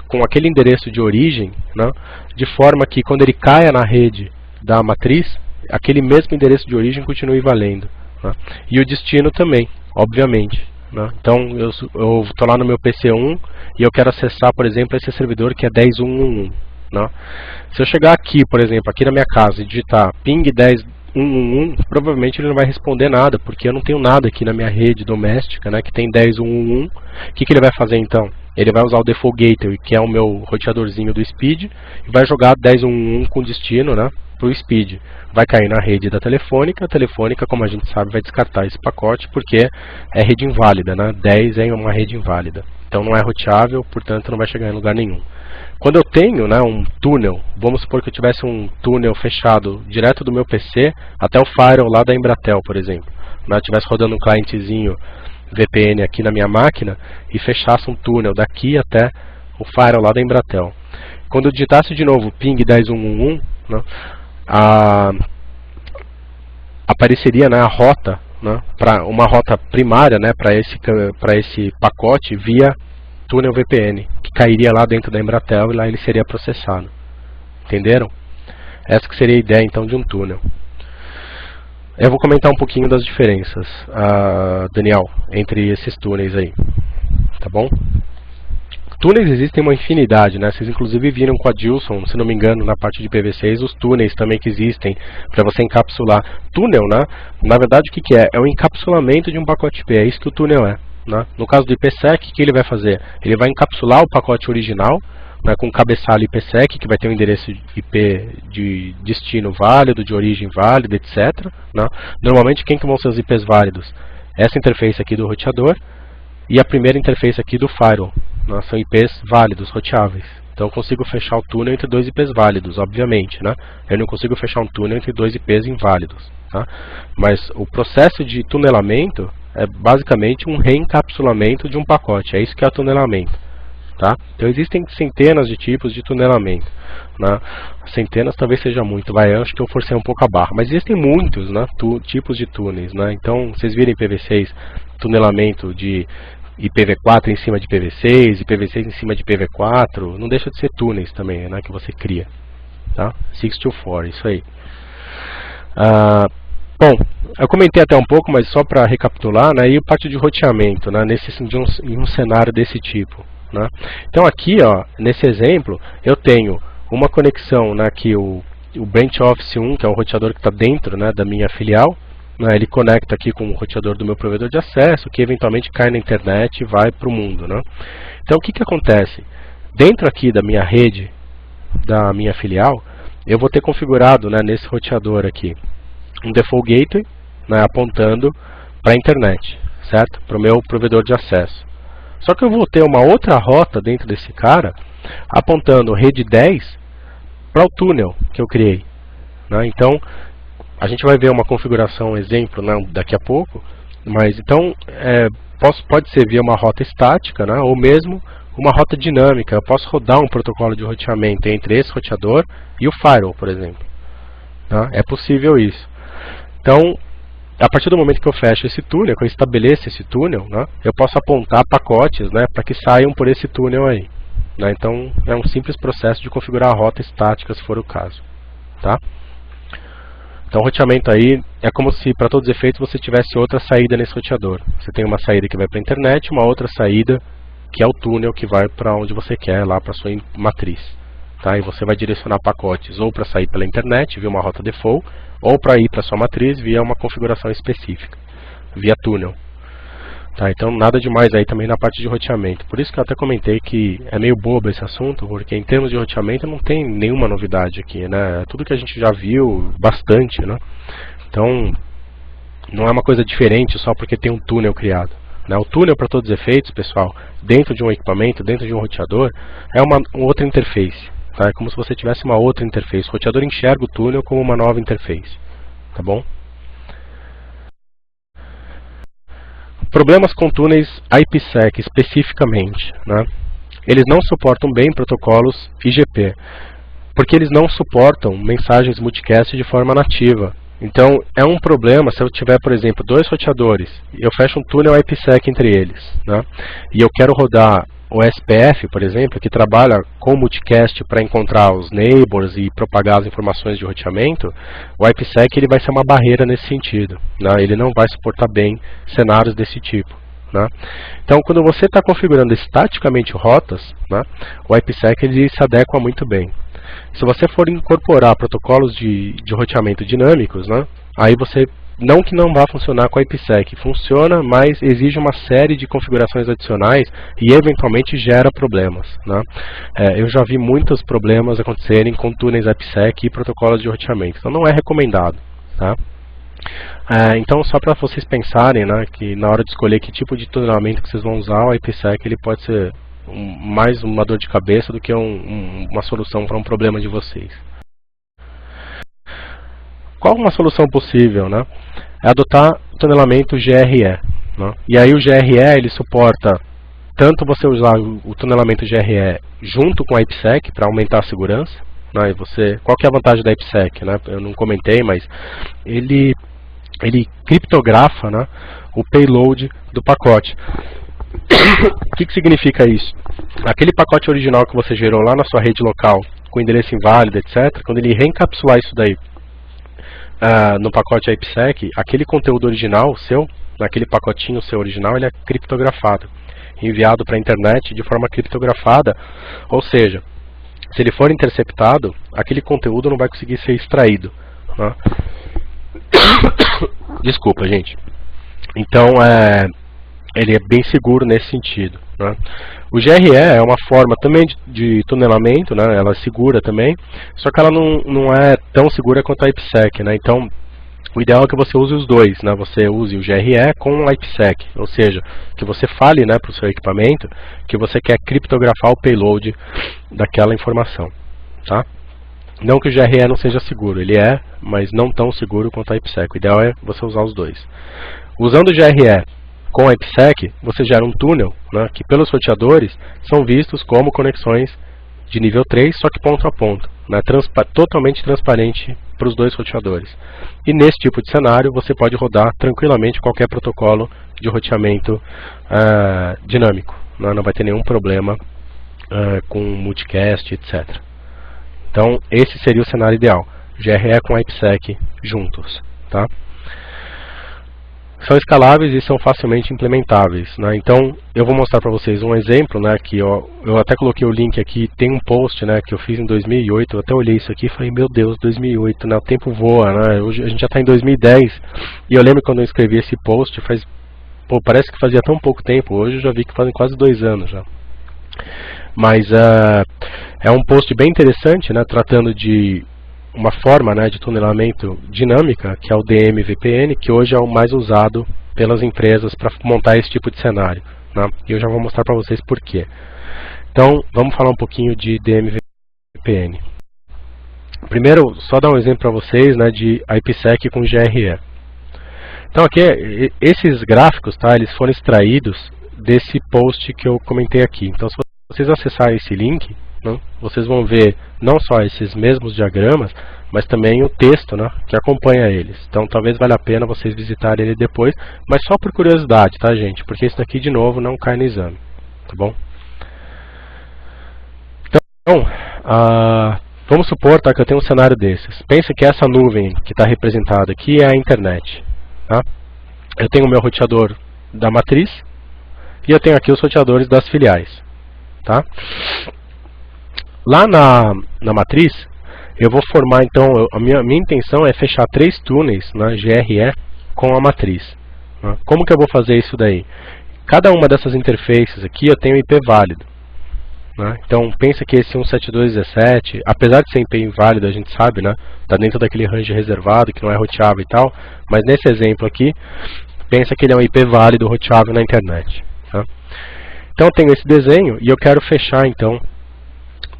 S1: com aquele endereço de origem, né, de forma que quando ele caia na rede da matriz, aquele mesmo endereço de origem continue valendo. Né? E o destino também, obviamente. Né? Então eu estou lá no meu PC1 e eu quero acessar, por exemplo, esse servidor que é 10.1.1.1. Né? Se eu chegar aqui, por exemplo, aqui na minha casa e digitar ping 10.1.1.1, provavelmente ele não vai responder nada, porque eu não tenho nada aqui na minha rede doméstica, né, que tem 10.1.1.1. O que ele vai fazer então? Ele vai usar o default gateway, que é o meu roteadorzinho do Speed, e vai jogar 10.1.1 com destino, né, para o Speed. Vai cair na rede da Telefônica, a Telefônica, como a gente sabe, vai descartar esse pacote, porque é rede inválida, né, 10 é uma rede inválida. Então não é roteável, portanto não vai chegar em lugar nenhum. Quando eu tenho, né, um túnel, vamos supor que eu tivesse um túnel fechado direto do meu PC até o firewall lá da Embratel, por exemplo. Eu estivesse rodando um clientezinho VPN aqui na minha máquina e fechasse um túnel daqui até o firewall lá da Embratel. Quando eu digitasse de novo ping 10.1.1.1, né, apareceria, né, a rota, né, para uma rota primária, né, para esse pacote via túnel VPN, que cairia lá dentro da Embratel e lá ele seria processado. Entenderam? Essa que seria a ideia então de um túnel. Eu vou comentar um pouquinho das diferenças, Daniel, entre esses túneis aí, tá bom? Túneis existem uma infinidade, né? Vocês inclusive viram com a Gilson, se não me engano, na parte de PV6, os túneis também que existem para você encapsular. Túnel, né? Na verdade, o que é? É o encapsulamento de um pacote IP, é isso que o túnel é, né? No caso do IPsec, o que ele vai fazer? Ele vai encapsular o pacote original, né, com cabeçalho IPsec, que vai ter um endereço IP de destino válido, de origem válida, etc. Né? Normalmente, quem que vão ser os IPs válidos? Essa interface aqui do roteador e a primeira interface aqui do firewall. Né? São IPs válidos, roteáveis. Então eu consigo fechar o túnel entre dois IPs válidos, obviamente. Né? Eu não consigo fechar um túnel entre dois IPs inválidos. Tá? Mas o processo de tunelamento é basicamente um reencapsulamento de um pacote. É isso que é o tunelamento. Tá? Então existem centenas de tipos de tunelamento, né? Centenas talvez seja muito, eu acho que eu forcei um pouco a barra, mas existem muitos, né, tipos de túneis, né? Então vocês viram em IPv6 tunelamento de IPv4 em cima de IPv6, IPv6 em cima de IPv4, não deixa de ser túneis também, né, que você cria, tá? 624, isso aí. Bom, eu comentei até um pouco, mas só para recapitular, né, e parte de roteamento, né, em um cenário desse tipo. Né? Então aqui, ó, nesse exemplo, eu tenho uma conexão, né, que o Branch Office 1, que é o roteador que está dentro, né, da minha filial, né, ele conecta aqui com o roteador do meu provedor de acesso, que eventualmente cai na internet e vai para o mundo. Né? Então o que acontece? Dentro aqui da minha rede, da minha filial, eu vou ter configurado, né, nesse roteador aqui um default gateway, né, apontando para a internet, certo? Para o meu provedor de acesso. Só que eu vou ter uma outra rota dentro desse cara, apontando rede 10 para o túnel que eu criei. Né? Então, a gente vai ver uma configuração, exemplo, né, daqui a pouco, mas então pode ser via uma rota estática, né, ou mesmo uma rota dinâmica. Eu posso rodar um protocolo de roteamento entre esse roteador e o firewall, por exemplo. Né? É possível isso. Então, a partir do momento que eu fecho esse túnel, que eu estabeleço esse túnel, né, eu posso apontar pacotes, né, para que saiam por esse túnel aí. Né, então é um simples processo de configurar a rota estática, se for o caso. Tá? Então o roteamento aí é como se, para todos os efeitos, você tivesse outra saída nesse roteador. Você tem uma saída que vai para a internet, uma outra saída que é o túnel que vai para onde você quer, lá para a sua matriz. Tá? E você vai direcionar pacotes ou para sair pela internet, via uma rota default, ou para ir para sua matriz via uma configuração específica, via túnel. Tá, então nada demais aí também na parte de roteamento. Por isso que eu até comentei que é meio bobo esse assunto, porque em termos de roteamento não tem nenhuma novidade aqui, né? Tudo que a gente já viu bastante, né? Então não é uma coisa diferente só porque tem um túnel criado. Né? O túnel, para todos os efeitos, pessoal, dentro de um equipamento, dentro de um roteador, é uma outra interface. Tá? É como se você tivesse uma outra interface. O roteador enxerga o túnel como uma nova interface. Tá bom? Problemas com túneis IPsec especificamente. Né? Eles não suportam bem protocolos IGP, porque eles não suportam mensagens multicast de forma nativa. Então é um problema se eu tiver, por exemplo, dois roteadores, e eu fecho um túnel IPsec entre eles, né? E eu quero rodar o SPF, por exemplo, que trabalha com multicast para encontrar os neighbors e propagar as informações de roteamento. O IPsec ele vai ser uma barreira nesse sentido, né? Ele não vai suportar bem cenários desse tipo, né? Então quando você está configurando estaticamente rotas, né, o IPsec ele se adequa muito bem. Se você for incorporar protocolos de roteamento dinâmicos, né, aí você, não que não vá funcionar com a IPsec, funciona, mas exige uma série de configurações adicionais e eventualmente gera problemas. Né? Eu já vi muitos problemas acontecerem com túneis IPsec e protocolos de roteamento, então não é recomendado. Tá? Então só para vocês pensarem, né, que na hora de escolher que tipo de tunelamento que vocês vão usar, o IPsec ele pode ser mais uma dor de cabeça do que uma solução para um problema de vocês. Qual uma solução possível? Né? É adotar o tunelamento GRE. Né? E aí o GRE ele suporta tanto você usar o tunelamento GRE junto com a IPsec para aumentar a segurança. Né? E qual que é a vantagem da IPsec? Né? Eu não comentei, mas ele criptografa, né, o payload do pacote. O que significa isso? Aquele pacote original que você gerou lá na sua rede local, com endereço inválido, etc., quando ele reencapsular isso daí no pacote IPsec, aquele conteúdo original seu, naquele pacotinho seu original, ele é criptografado, enviado para a internet de forma criptografada, ou seja, se ele for interceptado, aquele conteúdo não vai conseguir ser extraído, né? Desculpa, gente. Então, ele é bem seguro nesse sentido, né? O GRE é uma forma também de tunelamento, né? Ela é segura também, só que ela não é tão segura quanto a IPsec, né? Então, o ideal é que você use os dois, né? Você use o GRE com o IPsec, ou seja, que você fale, né, para o seu equipamento que você quer criptografar o payload daquela informação, tá? Não que o GRE não seja seguro, ele é, mas não tão seguro quanto a IPsec. O ideal é você usar os dois. Usando o GRE com a IPsec, você gera um túnel, né, que pelos roteadores são vistos como conexões de nível 3, só que ponto a ponto, né, totalmente transparente para os dois roteadores. E nesse tipo de cenário você pode rodar tranquilamente qualquer protocolo de roteamento dinâmico, né, não vai ter nenhum problema com multicast, etc. Então esse seria o cenário ideal, GRE com a IPsec juntos, tá? São escaláveis e são facilmente implementáveis, né? Então eu vou mostrar para vocês um exemplo, né, que eu até coloquei o link aqui, tem um post, né, que eu fiz em 2008, eu até olhei isso aqui e falei, meu Deus, 2008, né, o tempo voa, né? Hoje a gente já está em 2010, e eu lembro quando eu escrevi esse post, parece que fazia tão pouco tempo, hoje eu já vi que fazem quase 2 anos já. Mas é um post bem interessante, né, tratando de uma forma, né, de tunelamento dinâmica, que é o DMVPN, que hoje é o mais usado pelas empresas para montar esse tipo de cenário, né? E eu já vou mostrar para vocês por quê. Então, vamos falar um pouquinho de DMVPN. Primeiro, só dar um exemplo para vocês, né, de IPsec com GRE. Então, aqui, esses gráficos, tá, eles foram extraídos desse post que eu comentei aqui. Então, se vocês acessarem esse link, né, vocês vão ver não só esses mesmos diagramas, mas também o texto, né, que acompanha eles. Então talvez valha a pena vocês visitarem ele depois, mas só por curiosidade, tá, gente? Porque isso daqui de novo não cai no exame, tá bom? Então, vamos supor, tá, que eu tenho um cenário desses. Pensa que essa nuvem que está representada aqui é a internet, tá? Eu tenho o meu roteador da matriz e eu tenho aqui os roteadores das filiais, tá? Lá na matriz, eu vou formar, então, a minha intenção é fechar 3 túneis na GRE com a matriz, né? Como que eu vou fazer isso daí? Cada uma dessas interfaces aqui eu tenho IP válido, né? Então, pensa que esse 172.17, apesar de ser IP inválido, a gente sabe, né? Está dentro daquele range reservado, que não é roteável e tal, mas nesse exemplo aqui, pensa que ele é um IP válido roteável na internet, tá? Então, eu tenho esse desenho e eu quero fechar, então,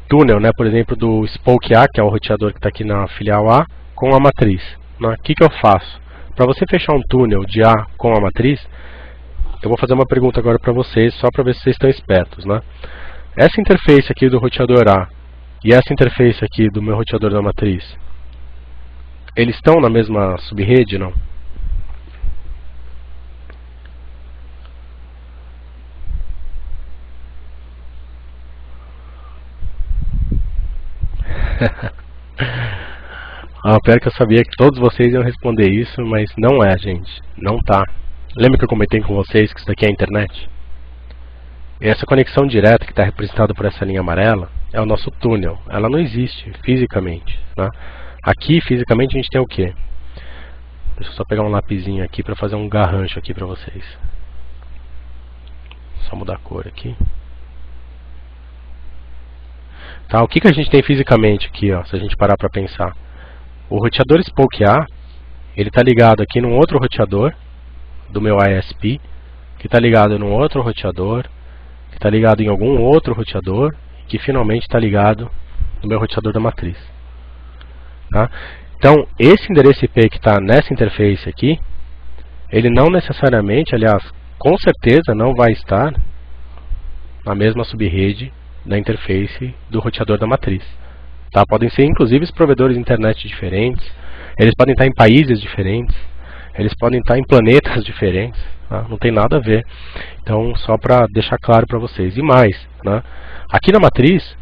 S1: túnel, né, por exemplo, do Spoke A, que é o roteador que está aqui na filial A, com a matriz, né? O que eu faço? Para você fechar um túnel de A com a matriz, eu vou fazer uma pergunta agora para vocês, só para ver se vocês estão espertos, né? Essa interface aqui do roteador A e essa interface aqui do meu roteador da matriz, eles estão na mesma subrede, não? Pior que eu sabia que todos vocês iam responder isso, mas não é, gente. Não tá. Lembra que eu comentei com vocês que isso daqui é a internet? E essa conexão direta que está representada por essa linha amarela é o nosso túnel. Ela não existe fisicamente, né? Aqui, fisicamente, a gente tem o quê? Deixa eu só pegar um lapisinho aqui para fazer um garrancho aqui para vocês. Só mudar a cor aqui. Tá, o que a gente tem fisicamente aqui, ó, se a gente parar para pensar? O roteador Spoke A, ele está ligado aqui num outro roteador do meu ISP, que está ligado num outro roteador, que está ligado em algum outro roteador, que finalmente está ligado no meu roteador da matriz. Tá? Então, esse endereço IP que está nessa interface aqui, ele não necessariamente, aliás, com certeza não vai estar na mesma subrede da interface do roteador da matriz. Tá? Podem ser inclusive os provedores de internet diferentes, eles podem estar em países diferentes, eles podem estar em planetas diferentes, tá? Não tem nada a ver. Então, só para deixar claro para vocês. E mais, né? Aqui na matriz,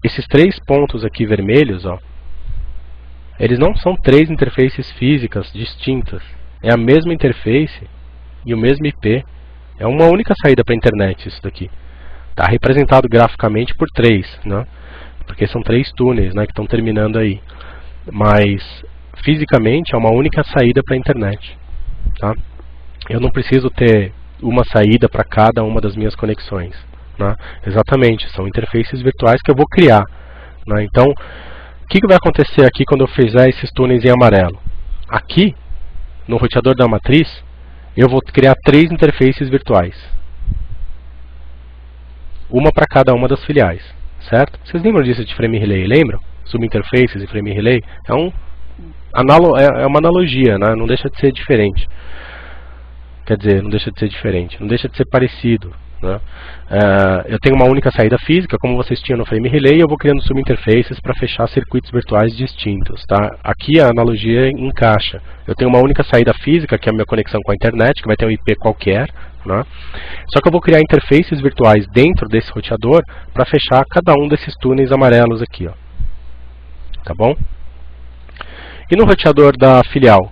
S1: esses 3 pontos aqui vermelhos, ó, Eles não são três interfaces físicas distintas. É a mesma interface e o mesmo IP. É uma única saída para a internet isso daqui. Está representado graficamente por três, né? Porque são três túneis, né, que estão terminando aí. Mas fisicamente é uma única saída para a internet. Tá? Eu não preciso ter uma saída para cada uma das minhas conexões. Né? Exatamente, são interfaces virtuais que eu vou criar. Né? Então, o que vai acontecer aqui quando eu fizer esses túneis em amarelo? Aqui, no roteador da matriz, eu vou criar três interfaces virtuais. Uma para cada uma das filiais. Certo? Vocês lembram disso de frame relay? Lembram? Subinterfaces e frame relay? É uma analogia, né? Não deixa de ser diferente. Quer dizer, não deixa de ser diferente, não deixa de ser parecido. Né? Eu tenho uma única saída física, como vocês tinham no frame relay, e eu vou criando subinterfaces para fechar circuitos virtuais distintos. Tá? Aqui a analogia encaixa. Eu tenho uma única saída física, que é a minha conexão com a internet, que vai ter um IP qualquer. Né? Só que eu vou criar interfaces virtuais dentro desse roteador para fechar cada um desses túneis amarelos aqui. Ó. Tá bom? E no roteador da filial?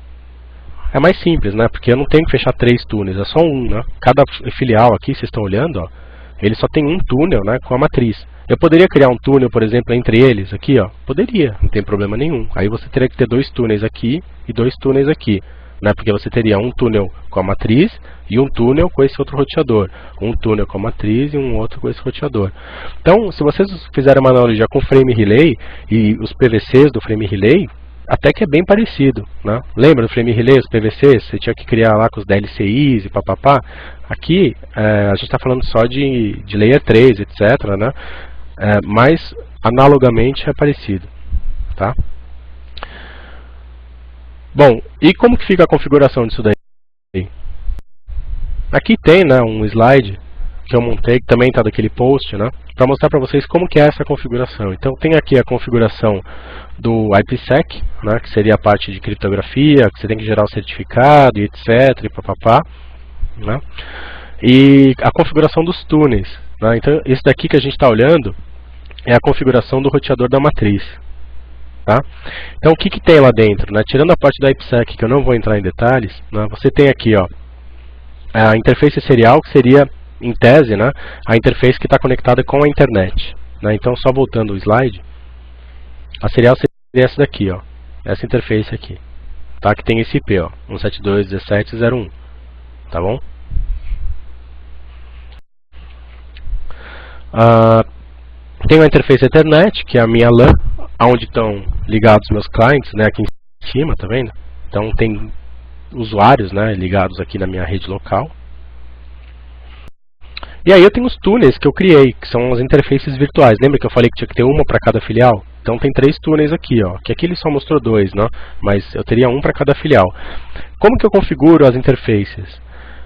S1: É mais simples, né? Porque eu não tenho que fechar três túneis, é só um, né? Cada filial aqui, vocês estão olhando, ó, ele só tem um túnel, né, com a matriz. Eu poderia criar um túnel, por exemplo, entre eles, aqui, ó. Poderia, não tem problema nenhum. Aí você teria que ter dois túneis aqui e dois túneis aqui, né? Porque você teria um túnel com a matriz e um túnel com esse outro roteador. Um túnel com a matriz e um outro com esse roteador. Então, se vocês fizerem uma analogia com o frame relay e os PVCs do frame relay, até que é bem parecido, né? Lembra do frame relay, os PVCs? Você tinha que criar lá com os DLCIs e papapá. Aqui, a gente está falando só de layer 3, etc, né? Mas, analogamente, é parecido, tá? Bom, e como que fica a configuração disso daí? Aqui tem, né, um slide que eu montei, que também está daquele post, né, para mostrar para vocês como que é essa configuração. Então tem aqui a configuração do IPsec, né, que seria a parte de criptografia, que você tem que gerar o certificado e etc, e papapá, né, e a configuração dos túneis. Né, então esse daqui que a gente está olhando é a configuração do roteador da matriz. Tá? Então o que tem lá dentro? Né, tirando a parte do IPsec, que eu não vou entrar em detalhes, né, você tem aqui, ó, a interface serial, que seria, em tese, né, a interface que está conectada com a internet. Né? Então, só voltando o slide, a serial seria essa daqui, ó, essa interface aqui, tá? Que tem esse IP, ó, 172.17.01, tá bom? Tem a interface Ethernet, que é a minha LAN, onde estão ligados meus clientes, né, aqui em cima, tá vendo? Então tem usuários, né, ligados aqui na minha rede local. E aí eu tenho os túneis que eu criei, que são as interfaces virtuais. Lembra que eu falei que tinha que ter uma para cada filial? Então tem três túneis aqui, ó, que aqui ele só mostrou dois, né? Mas eu teria um para cada filial. Como que eu configuro as interfaces?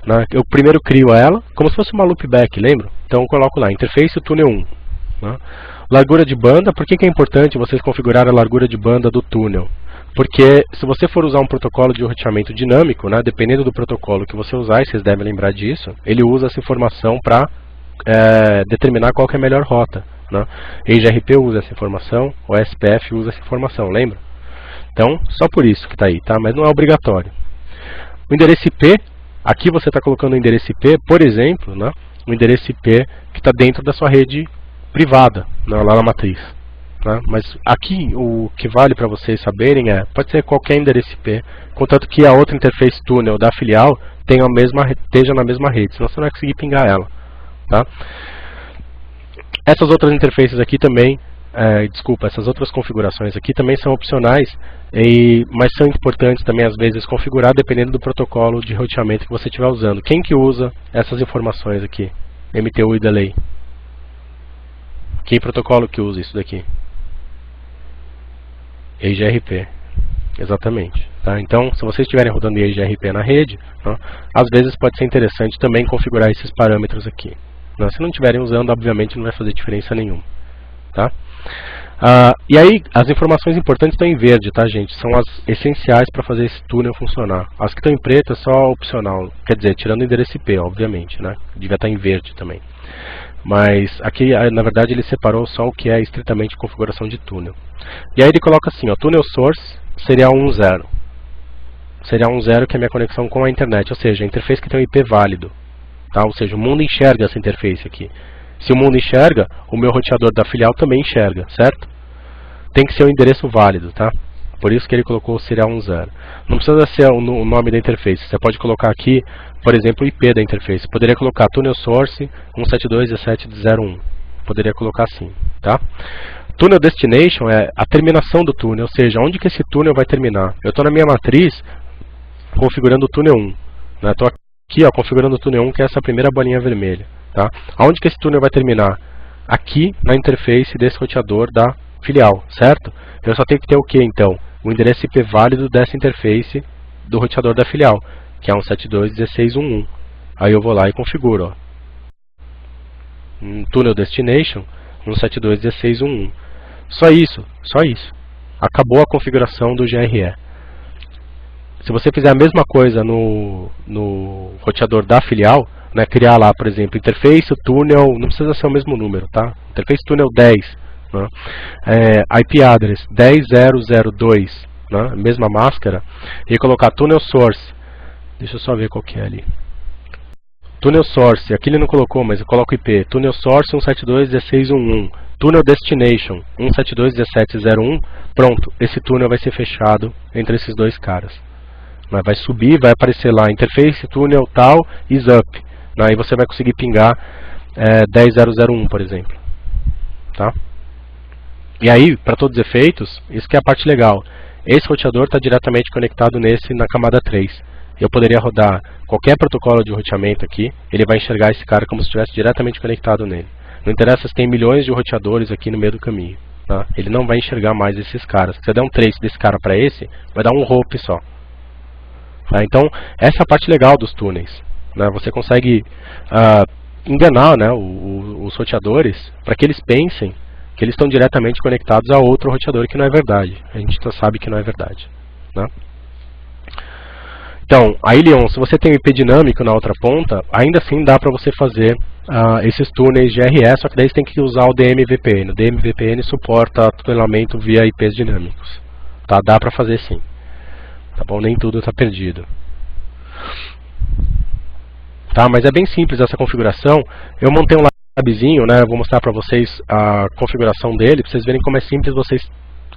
S1: Né? Eu primeiro crio ela, como se fosse uma loopback, lembra? Então eu coloco lá, interface túnel 1. Né? Largura de banda, por que é importante vocês configurar a largura de banda do túnel? Porque se você for usar um protocolo de roteamento dinâmico, né, dependendo do protocolo que você usar, e vocês devem lembrar disso, ele usa essa informação para determinar qual que é a melhor rota. Né? EIGRP usa essa informação, o SPF usa essa informação, lembra? Então, só por isso que está aí, tá? Mas não é obrigatório. O endereço IP, aqui você está colocando o endereço IP, por exemplo, né, o endereço IP que está dentro da sua rede privada, né, lá na matriz. Né? Mas aqui o que vale para vocês saberem pode ser qualquer endereço IP, contanto que a outra interface túnel da filial esteja na mesma rede, senão você não vai conseguir pingar ela. Tá? Essas outras interfaces aqui também, essas outras configurações aqui também são opcionais, mas são importantes também às vezes configurar dependendo do protocolo de roteamento que você estiver usando. Quem que usa essas informações aqui? MTU e delay. Que protocolo que usa isso daqui? EIGRP, exatamente. Tá? Então, se vocês estiverem rodando EIGRP na rede, né, às vezes pode ser interessante também configurar esses parâmetros aqui. Né? Se não estiverem usando, obviamente não vai fazer diferença nenhuma. Tá? E aí, as informações importantes estão em verde, tá, gente? São as essenciais para fazer esse túnel funcionar. As que estão em preto é só opcional, quer dizer, tirando o endereço IP, obviamente, né? Devia estar em verde também. Mas aqui, na verdade, ele separou só o que é estritamente configuração de túnel. E aí ele coloca assim, ó, túnel source, serial 10. Serial 10 que é a minha conexão com a internet, ou seja, a interface que tem um IP válido. Tá? Ou seja, o mundo enxerga essa interface aqui. Se o mundo enxerga, o meu roteador da filial também enxerga, certo? Tem que ser um endereço válido, tá? Por isso que ele colocou o serial 10. Não precisa ser o nome da interface. Você pode colocar aqui, por exemplo, o IP da interface. Poderia colocar tunnel source 172.17.0.1. Poderia colocar assim, tá? Tunnel destination é a terminação do túnel, ou seja, onde que esse túnel vai terminar. Eu estou na minha matriz configurando o túnel 1. Estou aqui, ó, configurando o túnel 1, que é essa primeira bolinha vermelha. Tá? Aonde que esse túnel vai terminar? Aqui na interface desse roteador da filial, certo? Eu só tenho que ter o que então? O endereço IP válido dessa interface do roteador da filial, que é 172.16.1.1. Aí eu vou lá e configuro, ó. Tunnel destination 172.16.1.1. Só isso, só isso. Acabou a configuração do GRE. Se você fizer a mesma coisa no roteador da filial, né, criar lá, por exemplo, interface túnel, não precisa ser o mesmo número, tá? Interface túnel 10, né? IP address 10.0.0.2, né? Mesma máscara, e colocar tunnel source, deixa eu só ver qual que é ali. Tunnel source, aqui ele não colocou, mas eu coloco IP, tunnel source 172.16.1.1, tunnel destination 172.17.0.1, pronto, esse túnel vai ser fechado entre esses dois caras. Vai subir, vai aparecer lá, interface túnel tal is up. Aí você vai conseguir pingar 10.0.0.1, por exemplo. Tá? E aí, para todos os efeitos, isso que é a parte legal. Esse roteador está diretamente conectado nesse na camada 3. Eu poderia rodar qualquer protocolo de roteamento aqui, ele vai enxergar esse cara como se estivesse diretamente conectado nele. Não interessa se tem milhões de roteadores aqui no meio do caminho. Tá? Ele não vai enxergar mais esses caras. Se você der um trace desse cara para esse, vai dar um hope só. Tá? Então, essa é a parte legal dos túneis. Né? Você consegue enganar, né, os roteadores para que eles pensem que eles estão diretamente conectados a outro roteador, que não é verdade. A gente já sabe que não é verdade. Né? Então, aí, Leon, se você tem o IP dinâmico na outra ponta, ainda assim dá para você fazer esses túneis GRE, só que daí você tem que usar o DMVPN. O DMVPN suporta tunelamento via IPs dinâmicos. Tá? Dá para fazer sim. Tá bom? Nem tudo está perdido. Tá? Mas é bem simples essa configuração. Eu montei um labzinho, né? Eu vou mostrar para vocês a configuração dele, para vocês verem como é simples vocês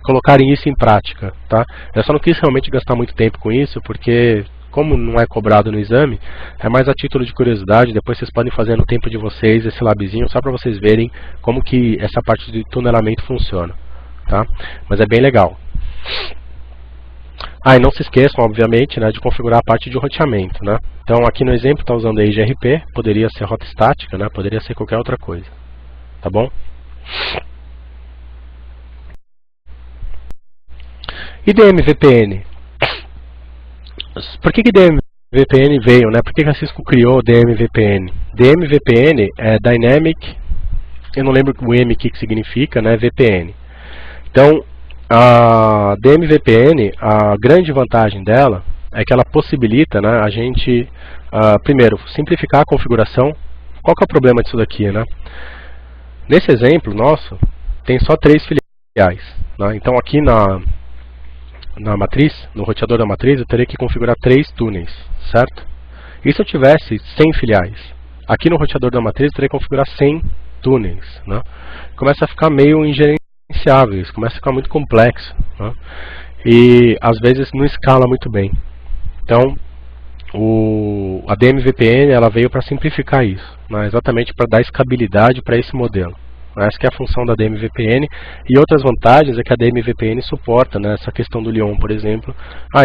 S1: colocarem isso em prática. Tá? Eu só não quis realmente gastar muito tempo com isso, porque como não é cobrado no exame, é mais a título de curiosidade. Depois vocês podem fazer no tempo de vocês esse labzinho, só para vocês verem como que essa parte de tunelamento funciona. Tá? Mas é bem legal. E não se esqueçam, obviamente, né, de configurar a parte de roteamento. Né? Então, aqui no exemplo está usando a IGRP, poderia ser rota estática, né, poderia ser qualquer outra coisa. Tá bom? E DMVPN? Por que DMVPN veio? Né? Por que a Cisco criou o DMVPN? DMVPN é Dynamic, eu não lembro o M que significa, né, VPN. Então, a DMVPN, a grande vantagem dela é que ela possibilita, né, a gente, primeiro, simplificar a configuração. Qual que é o problema disso daqui? Né? Nesse exemplo nosso, tem só 3 filiais. Né? Então aqui na matriz, no roteador da matriz, eu teria que configurar 3 túneis, certo? E se eu tivesse 100 filiais? Aqui no roteador da matriz, eu teria que configurar 100 túneis. Né? Começa a ficar meio ingerenciável. Isso começa a ficar muito complexo, né? E às vezes não escala muito bem. Então a DMVPN ela veio para simplificar isso, né? Exatamente para dar escalabilidade para esse modelo. Essa que é a função da DMVPN. E outras vantagens é que a DMVPN suporta, né, essa questão do Lyon, por exemplo.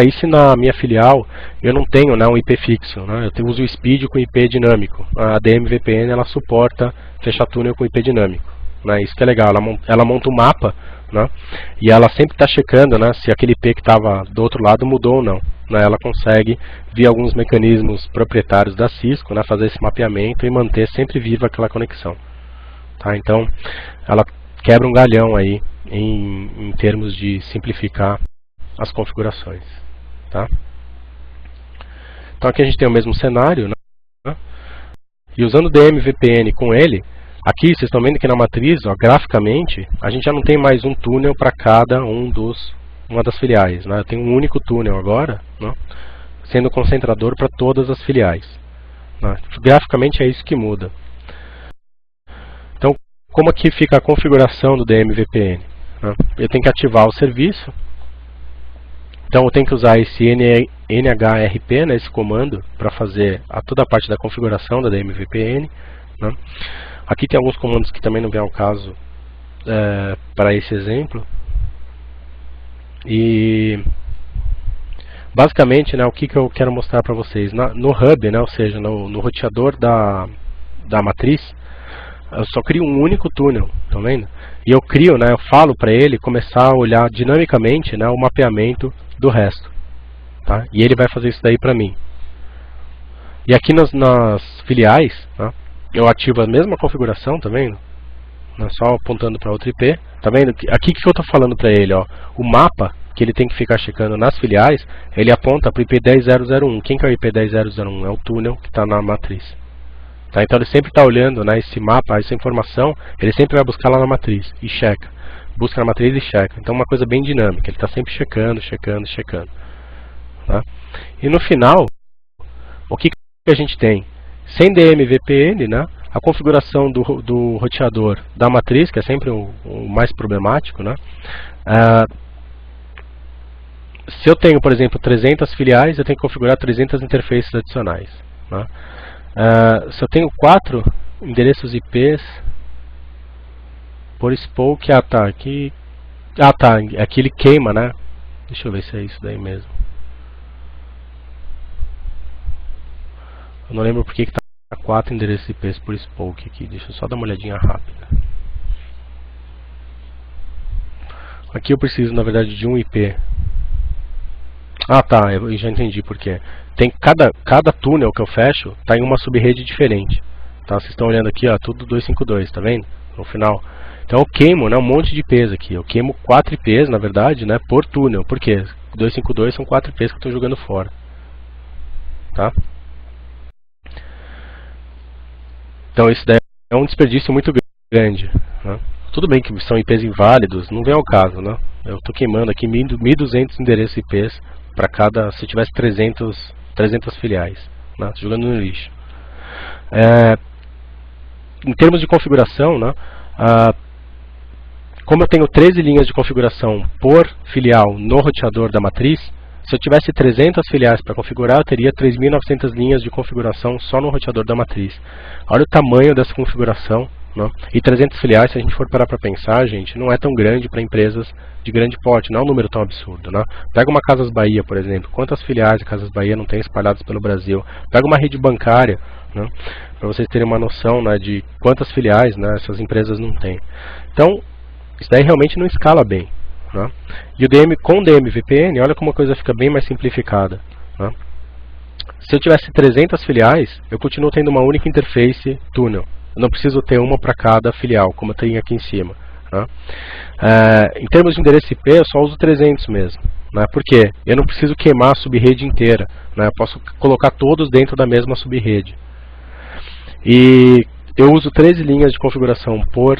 S1: E se na minha filial eu não tenho, né, um IP fixo, né, eu uso o SPID com IP dinâmico, a DMVPN ela suporta fechar túnel com IP dinâmico. Né, isso que é legal, ela monta um mapa, né, e ela sempre está checando, né, se aquele IP que estava do outro lado mudou ou não. Né, ela consegue, via alguns mecanismos proprietários da Cisco, né, fazer esse mapeamento e manter sempre viva aquela conexão. Tá, então, ela quebra um galhão aí em termos de simplificar as configurações. Tá? Então aqui a gente tem o mesmo cenário, né, e usando o DMVPN com ele, aqui vocês estão vendo que na matriz, ó, graficamente, a gente já não tem mais um túnel para cada um dos uma das filiais, né? Eu tenho um único túnel agora, né? Sendo concentrador para todas as filiais, né? Graficamente é isso que muda. Então, como aqui fica a configuração do DMVPN? Né? Eu tenho que ativar o serviço. Então eu tenho que usar esse NHRP, né, esse comando, para fazer toda a parte da configuração da DMVPN. Né? Aqui tem alguns comandos que também não vem ao caso para esse exemplo. E basicamente, né, o que eu quero mostrar para vocês? No hub, né, ou seja, no roteador da matriz, eu só crio um único túnel, tá vendo? E eu crio, né, eu falo para ele começar a olhar dinamicamente, né, o mapeamento do resto, tá? E ele vai fazer isso daí para mim. E aqui nas filiais, tá? Eu ativo a mesma configuração, tá vendo? Só apontando para outra IP, tá vendo? Aqui que eu tô falando para ele, ó, o mapa que ele tem que ficar checando nas filiais, ele aponta para o IP 10001. Quem que é o IP 10001? É o túnel que está na matriz. Tá? Então ele sempre está olhando, né, esse mapa, essa informação, ele sempre vai buscar lá na matriz e checa. Busca na matriz e checa. Então é uma coisa bem dinâmica, ele está sempre checando. Tá? E no final, o que a gente tem? Sem DMVPN, né, a configuração do roteador da matriz, que é sempre o mais problemático, né, se eu tenho, por exemplo, 300 filiais, eu tenho que configurar 300 interfaces adicionais. Né? Se eu tenho 4 endereços IPs por spoke, aqui ele queima, né? Deixa eu ver se é isso daí mesmo. Eu não lembro porque que tá 4 endereços IPs por spoke aqui. Deixa eu só dar uma olhadinha rápida. Aqui eu preciso, na verdade, de um IP. Tá, eu já entendi por quê. Tem cada túnel que eu fecho está em uma subrede diferente. Tá? Vocês estão olhando aqui, ó, tudo 252, tá vendo? No final. Então eu queimo, né, um monte de IPs aqui. Eu queimo 4 IPs, na verdade, né, por túnel. Por quê? 252 são 4 IPs que eu estou jogando fora. Tá? Então isso daí é um desperdício muito grande. Né? Tudo bem que são IPs inválidos, não vem ao caso, né? Eu estou queimando aqui 1.200 endereços IPs para cada, se tivesse 300 filiais, né? Jogando no lixo. Em termos de configuração, né? Como eu tenho 13 linhas de configuração por filial no roteador da matriz, se eu tivesse 300 filiais para configurar, eu teria 3.900 linhas de configuração só no roteador da matriz. Olha o tamanho dessa configuração. Não? E 300 filiais, se a gente for parar para pensar, gente, não é tão grande para empresas de grande porte, não é um número tão absurdo. Né? Pega uma Casas Bahia, por exemplo, quantas filiais de Casas Bahia não tem espalhadas pelo Brasil? Pega uma rede bancária, né? Para vocês terem uma noção, né, de quantas filiais, né, essas empresas não têm. Então, isso daí realmente não escala bem. Né? E com o DMVPN, olha como a coisa fica bem mais simplificada. Né? Se eu tivesse 300 filiais, eu continuo tendo uma única interface túnel. Eu não preciso ter uma para cada filial, como eu tenho aqui em cima. Né? Em termos de endereço IP, eu só uso 300 mesmo. Né? Por quê? Eu não preciso queimar a subrede inteira. Né? Eu posso colocar todos dentro da mesma subrede. E eu uso 13 linhas de configuração por...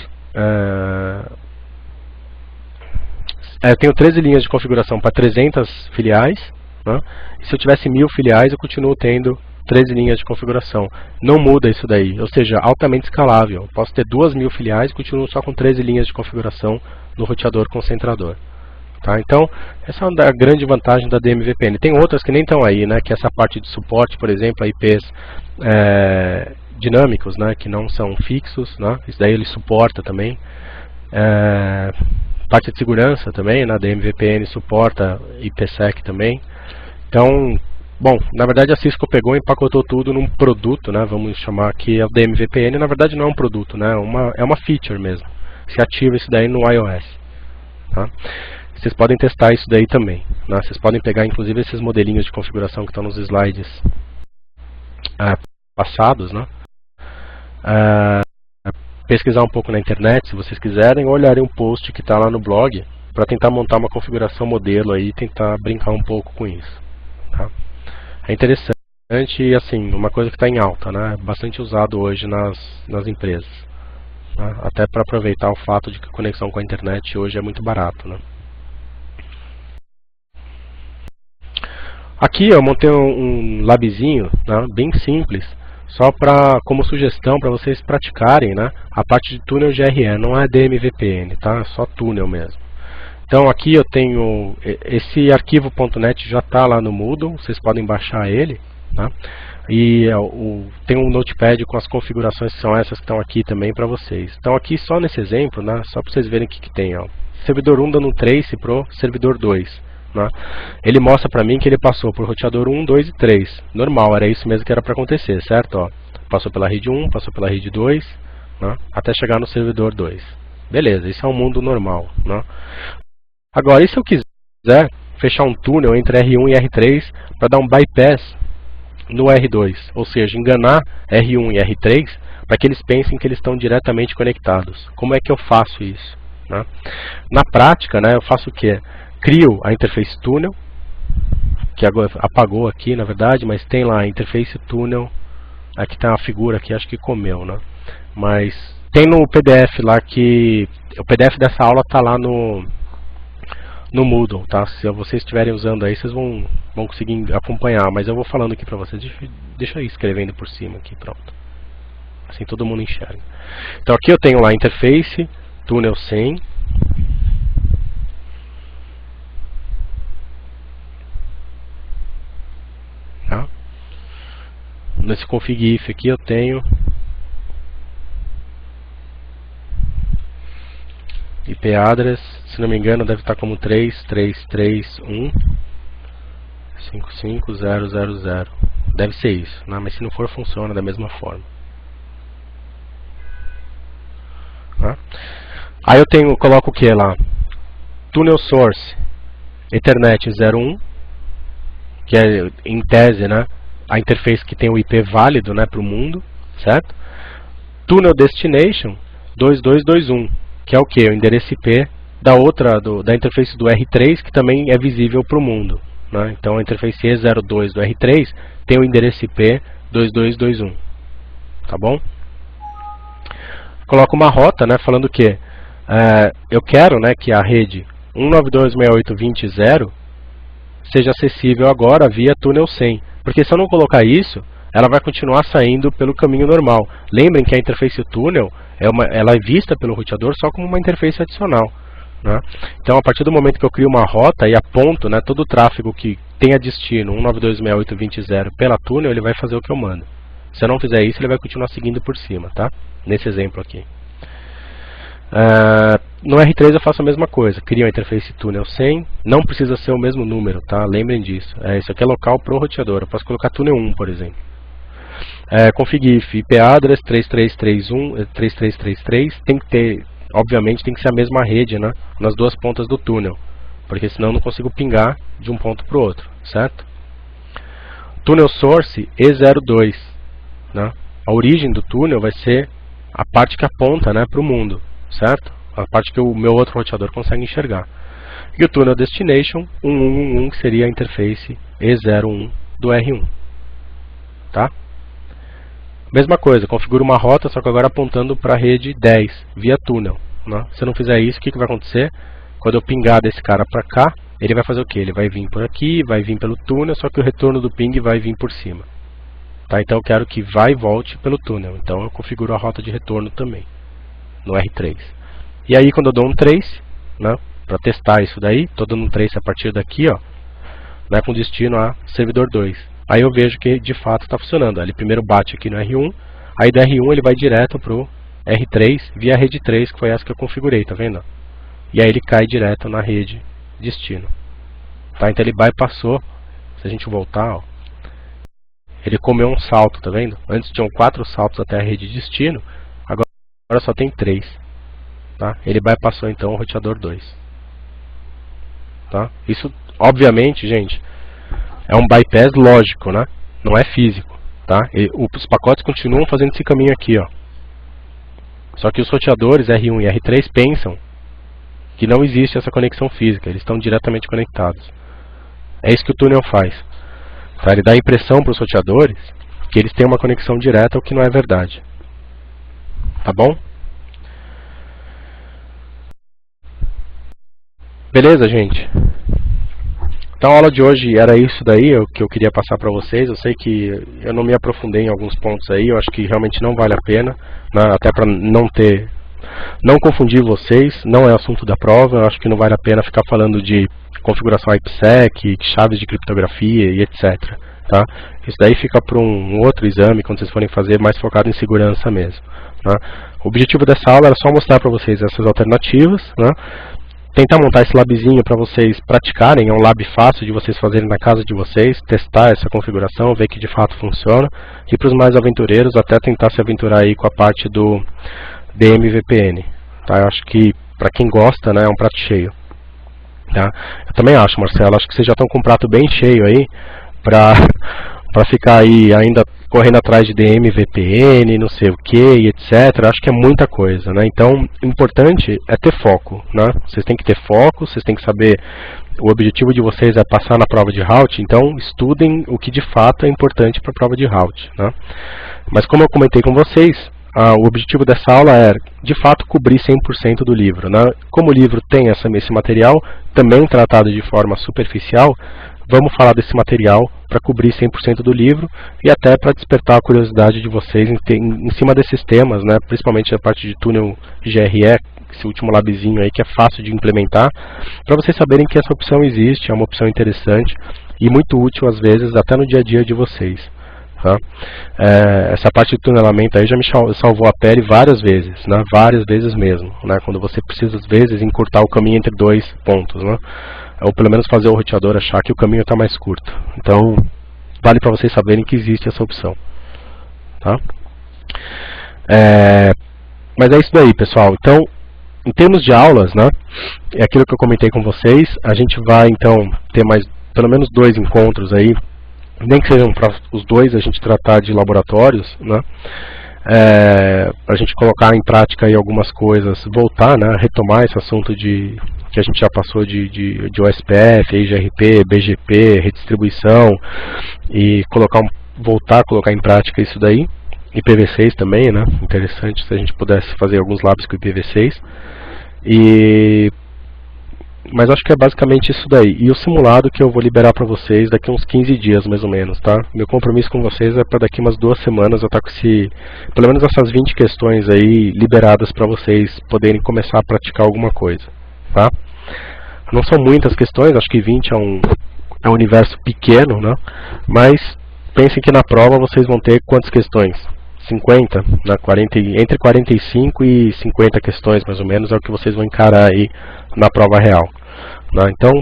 S1: eu tenho 13 linhas de configuração para 300 filiais. Né? E se eu tivesse 1.000 filiais, eu continuo tendo 13 linhas de configuração. Não muda isso daí, ou seja, altamente escalável. Eu posso ter 2.000 filiais e continuo só com 13 linhas de configuração no roteador concentrador. Tá? Então, essa é a grande vantagem da DMVPN. Tem outras que nem estão aí, né? Que é essa parte de suporte, por exemplo, a IPs dinâmicos, né? Que não são fixos. Né? Isso daí ele suporta também. Parte de segurança também, né? A DMVPN suporta IPsec também. Então, bom, na verdade a Cisco pegou e empacotou tudo num produto, né? Vamos chamar aqui o DMVPN. Na verdade não é um produto, né? É uma feature mesmo. Se ativa isso daí no iOS. Tá? Vocês podem testar isso daí também. Né? Vocês podem pegar inclusive esses modelinhos de configuração que estão nos slides passados, né? Pesquisar um pouco na internet, se vocês quiserem, ou olharem um post que está lá no blog para tentar montar uma configuração modelo aí e tentar brincar um pouco com isso. Tá? É interessante e assim, uma coisa que está em alta, né? Bastante usado hoje nas empresas. Né? Até para aproveitar o fato de que a conexão com a internet hoje é muito barato. Né? Aqui eu montei um labzinho, né, bem simples, só como sugestão para vocês praticarem, né, a parte de túnel GRE, não é DMVPN, tá? É só túnel mesmo. Então aqui eu tenho, esse arquivo .NET já está lá no Moodle, vocês podem baixar ele, tá? E tem um notepad com as configurações que são essas que estão aqui também para vocês. Então aqui só nesse exemplo, né, só para vocês verem o que tem, ó. Servidor 1 dando um trace pro servidor 2. Né? Ele mostra para mim que ele passou por roteador 1, 2 e 3. Normal, era isso mesmo que era para acontecer, certo? Ó, passou pela rede 1, passou pela rede 2, né? Até chegar no servidor 2. Beleza, isso é um mundo normal. Né? Agora, e se eu quiser fechar um túnel entre R1 e R3 para dar um bypass no R2? Ou seja, enganar R1 e R3 para que eles pensem que eles estão diretamente conectados. Como é que eu faço isso? Né? Na prática, né, eu faço o quê? Crio a interface túnel, que agora apagou aqui na verdade, mas tem lá a interface túnel, aqui tem uma figura que acho que comeu, né? Mas tem no PDF lá que, o PDF dessa aula está lá no Moodle, tá? Se vocês estiverem usando aí, vocês vão conseguir acompanhar, mas eu vou falando aqui pra vocês, deixa eu ir escrevendo por cima aqui, pronto. Assim todo mundo enxerga. Então aqui eu tenho lá a interface, túnel 100, tá? Nesse config if aqui eu tenho IP address, se não me engano deve estar como 3331.55.000. Deve ser isso, né? Mas se não for, funciona da mesma forma. Tá? Aí eu coloco o que lá? Tunnel source Ethernet 01, que é em tese, né, a interface que tem o IP válido, né, para o mundo, certo? Tunnel destination 2221, que é o que? O endereço IP da interface do R3, que também é visível para o mundo. Né? Então a interface E02 do R3 tem o endereço IP 2221. Tá bom? Coloco uma rota, né, falando que eu quero, né, que a rede 192.168.20.0 seja acessível agora via túnel 100. Porque se eu não colocar isso, ela vai continuar saindo pelo caminho normal. Lembrem que a interface túnel ela é vista pelo roteador só como uma interface adicional. Né? Então, a partir do momento que eu crio uma rota e aponto, né, todo o tráfego que tenha destino 192.168.20.0 pela túnel, ele vai fazer o que eu mando. Se eu não fizer isso, ele vai continuar seguindo por cima, tá? Nesse exemplo aqui. No R3 eu faço a mesma coisa, crio a interface túnel 100, não precisa ser o mesmo número, tá? Lembrem disso. Isso aqui é local pro roteador, eu posso colocar túnel 1, por exemplo. Config if IP address 3333, tem que ter, obviamente tem que ser a mesma rede, né, nas duas pontas do túnel, porque senão eu não consigo pingar de um ponto para o outro, certo? Túnel source E02, né? A origem do túnel vai ser a parte que aponta, né, para o mundo, certo? A parte que o meu outro roteador consegue enxergar. E o túnel destination 1111, que seria a interface E01 do R1, tá? Mesma coisa, configuro uma rota, só que agora apontando para a rede 10, via túnel. Né? Se eu não fizer isso, o que vai acontecer? Quando eu pingar desse cara para cá, ele vai fazer o que? Ele vai vir por aqui, vai vir pelo túnel, só que o retorno do ping vai vir por cima. Tá? Então eu quero que vá e volte pelo túnel. Então eu configuro a rota de retorno também, no R3. E aí quando eu dou um trace, né, para testar isso daí, estou dando um trace a partir daqui, ó, né, com destino a servidor 2. Aí eu vejo que de fato está funcionando. Ele primeiro bate aqui no R1, aí do R1 ele vai direto para o R3 via a rede 3, que foi essa que eu configurei, tá vendo? E aí ele cai direto na rede destino. Tá? Então ele bypassou, se a gente voltar, ó, ele comeu um salto, tá vendo? Antes tinham 4 saltos até a rede destino, agora só tem 3. Tá? Ele bypassou então o roteador 2. Tá? Isso, obviamente, gente, é um bypass lógico, né? Não é físico, tá? Os pacotes continuam fazendo esse caminho aqui, ó. Só que os roteadores R1 e R3 pensam que não existe essa conexão física, eles estão diretamente conectados. É isso que o túnel faz. Tá? Ele dá a impressão para os roteadores que eles têm uma conexão direta, o que não é verdade. Tá bom? Beleza, gente? Então a aula de hoje era isso daí, o que eu queria passar para vocês. Eu sei que eu não me aprofundei em alguns pontos aí, eu acho que realmente não vale a pena, né? Até para não confundir vocês, não é assunto da prova, eu acho que não vale a pena ficar falando de configuração IPsec, chaves de criptografia e etc. Tá? Isso daí fica para um outro exame, quando vocês forem fazer, mais focado em segurança mesmo. Né? O objetivo dessa aula era só mostrar para vocês essas alternativas, né? Tentar montar esse labzinho para vocês praticarem, é um lab fácil de vocês fazerem na casa de vocês, testar essa configuração, ver que de fato funciona, e para os mais aventureiros até tentar se aventurar aí com a parte do DMVPN. Tá? Eu acho que para quem gosta, né, é um prato cheio. Tá? Eu também acho, Marcelo, acho que vocês já estão com um prato bem cheio aí para ficar aí ainda correndo atrás de DM, VPN, não sei o que, e etc. Acho que é muita coisa, né? Então, o importante é ter foco, né? Vocês têm que ter foco, vocês têm que saber, o objetivo de vocês é passar na prova de Raute, então estudem o que de fato é importante para a prova de Raute, né? Mas como eu comentei com vocês, o objetivo dessa aula é, de fato, cobrir 100% do livro, né? Como o livro tem esse material, também tratado de forma superficial, vamos falar desse material para cobrir 100% do livro e até para despertar a curiosidade de vocês em cima desses temas, né? Principalmente a parte de túnel GRE, esse último labzinho aí que é fácil de implementar, para vocês saberem que essa opção existe, é uma opção interessante e muito útil às vezes até no dia a dia de vocês. Tá? Essa parte de tunelamento aí já me salvou a pele várias vezes, né? Várias vezes mesmo, né? Quando você precisa às vezes encurtar o caminho entre dois pontos, né? Ou pelo menos fazer o roteador achar que o caminho está mais curto. Então vale para vocês saberem que existe essa opção, tá? Mas é isso daí, pessoal. Então, em termos de aulas, né, é aquilo que eu comentei com vocês. A gente vai então ter mais pelo menos 2 encontros aí, nem que sejam para os dois a gente tratar de laboratórios, né, para a gente colocar em prática aí algumas coisas, voltar, né, retomar esse assunto que a gente já passou de OSPF, IGRP, BGP, redistribuição e voltar a colocar em prática isso daí. IPv6 também, né? Interessante se a gente pudesse fazer alguns labs com IPv6. Mas acho que é basicamente isso daí. E o simulado que eu vou liberar para vocês daqui uns 15 dias, mais ou menos, tá? Meu compromisso com vocês é para daqui umas 2 semanas eu estar com pelo menos essas 20 questões aí liberadas para vocês poderem começar a praticar alguma coisa, tá? Não são muitas questões, acho que 20 é um universo pequeno, né? Mas pensem que na prova vocês vão ter quantas questões? 50, né? Entre 45 e 50 questões, mais ou menos, é o que vocês vão encarar aí na prova real, né? Então,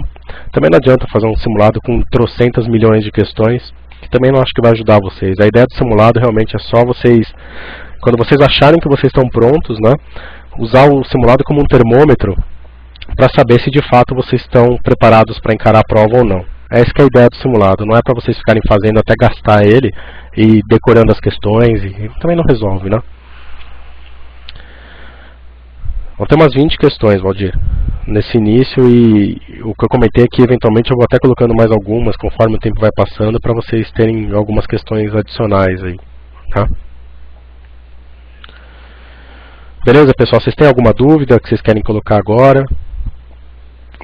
S1: também não adianta fazer um simulado com trocentas milhões de questões, que também não acho que vai ajudar vocês. A ideia do simulado realmente é só vocês, quando vocês acharem que vocês estão prontos, né? Usar o simulado como um termômetro para saber se de fato vocês estão preparados para encarar a prova ou não. Essa que é a ideia do simulado, não é para vocês ficarem fazendo até gastar ele e decorando as questões, e também não resolve, né? Vão ter umas 20 questões, Valdir, nesse início, e o que eu comentei aqui, eventualmente eu vou até colocando mais algumas conforme o tempo vai passando, para vocês terem algumas questões adicionais aí, tá? Beleza, pessoal? Vocês têm alguma dúvida que vocês querem colocar agora?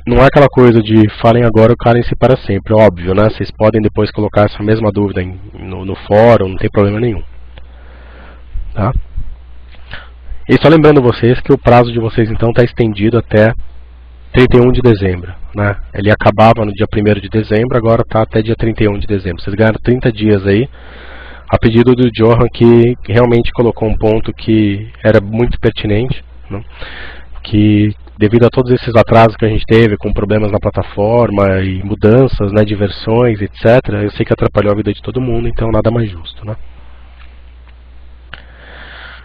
S1: Não é aquela coisa de falem agora ou calem-se para sempre, óbvio, né? Vocês podem depois colocar essa mesma dúvida no fórum, não tem problema nenhum, tá? E só lembrando vocês que o prazo de vocês então está estendido até 31 de dezembro, né? Ele acabava no dia 1º de dezembro, agora está até dia 31 de dezembro. Vocês ganharam 30 dias aí, a pedido do Johan, que realmente colocou um ponto que era muito pertinente, né? Que devido a todos esses atrasos que a gente teve com problemas na plataforma e mudanças, né, de versões, etc., eu sei que atrapalhou a vida de todo mundo, então nada mais justo, né?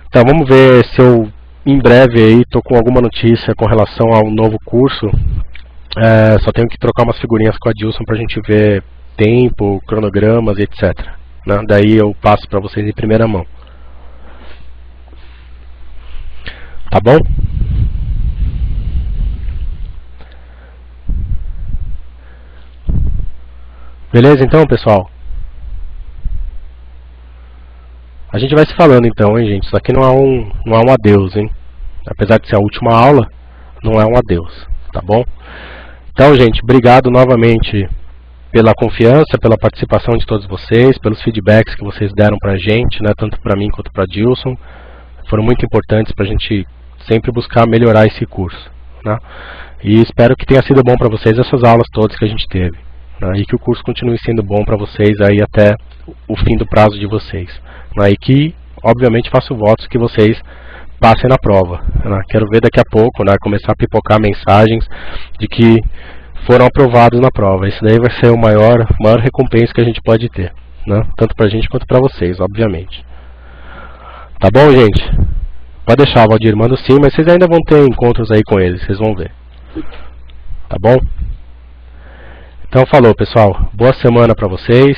S1: Então vamos ver se eu em breve aí estou com alguma notícia com relação ao novo curso. Só tenho que trocar umas figurinhas com a Dilson para a gente ver tempo, cronogramas, etc., né? Daí eu passo para vocês em primeira mão. Tá bom? Beleza então, pessoal? A gente vai se falando então, hein, gente? Isso aqui não é um adeus, hein? Apesar de ser a última aula, não é um adeus, tá bom? Então, gente, obrigado novamente pela confiança, pela participação de todos vocês, pelos feedbacks que vocês deram pra gente, né, tanto para mim quanto para Dilson. Foram muito importantes para a gente sempre buscar melhorar esse curso, né? E espero que tenha sido bom para vocês essas aulas todas que a gente teve, né? E que o curso continue sendo bom para vocês aí até o fim do prazo de vocês, né? E que, obviamente, faço votos que vocês passem na prova, né? Quero ver daqui a pouco, né, começar a pipocar mensagens de que foram aprovados na prova. Isso daí vai ser o maior recompensa que a gente pode ter, né? Tanto pra gente quanto pra vocês, obviamente. Tá bom, gente? Pode deixar, Valdir, manda sim, mas vocês ainda vão ter encontros aí com eles, vocês vão ver. Tá bom? Então falou, pessoal. Boa semana pra vocês.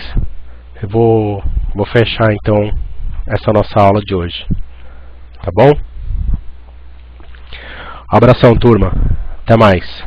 S1: Eu vou fechar então essa nossa aula de hoje. Tá bom? Abração, turma. Até mais.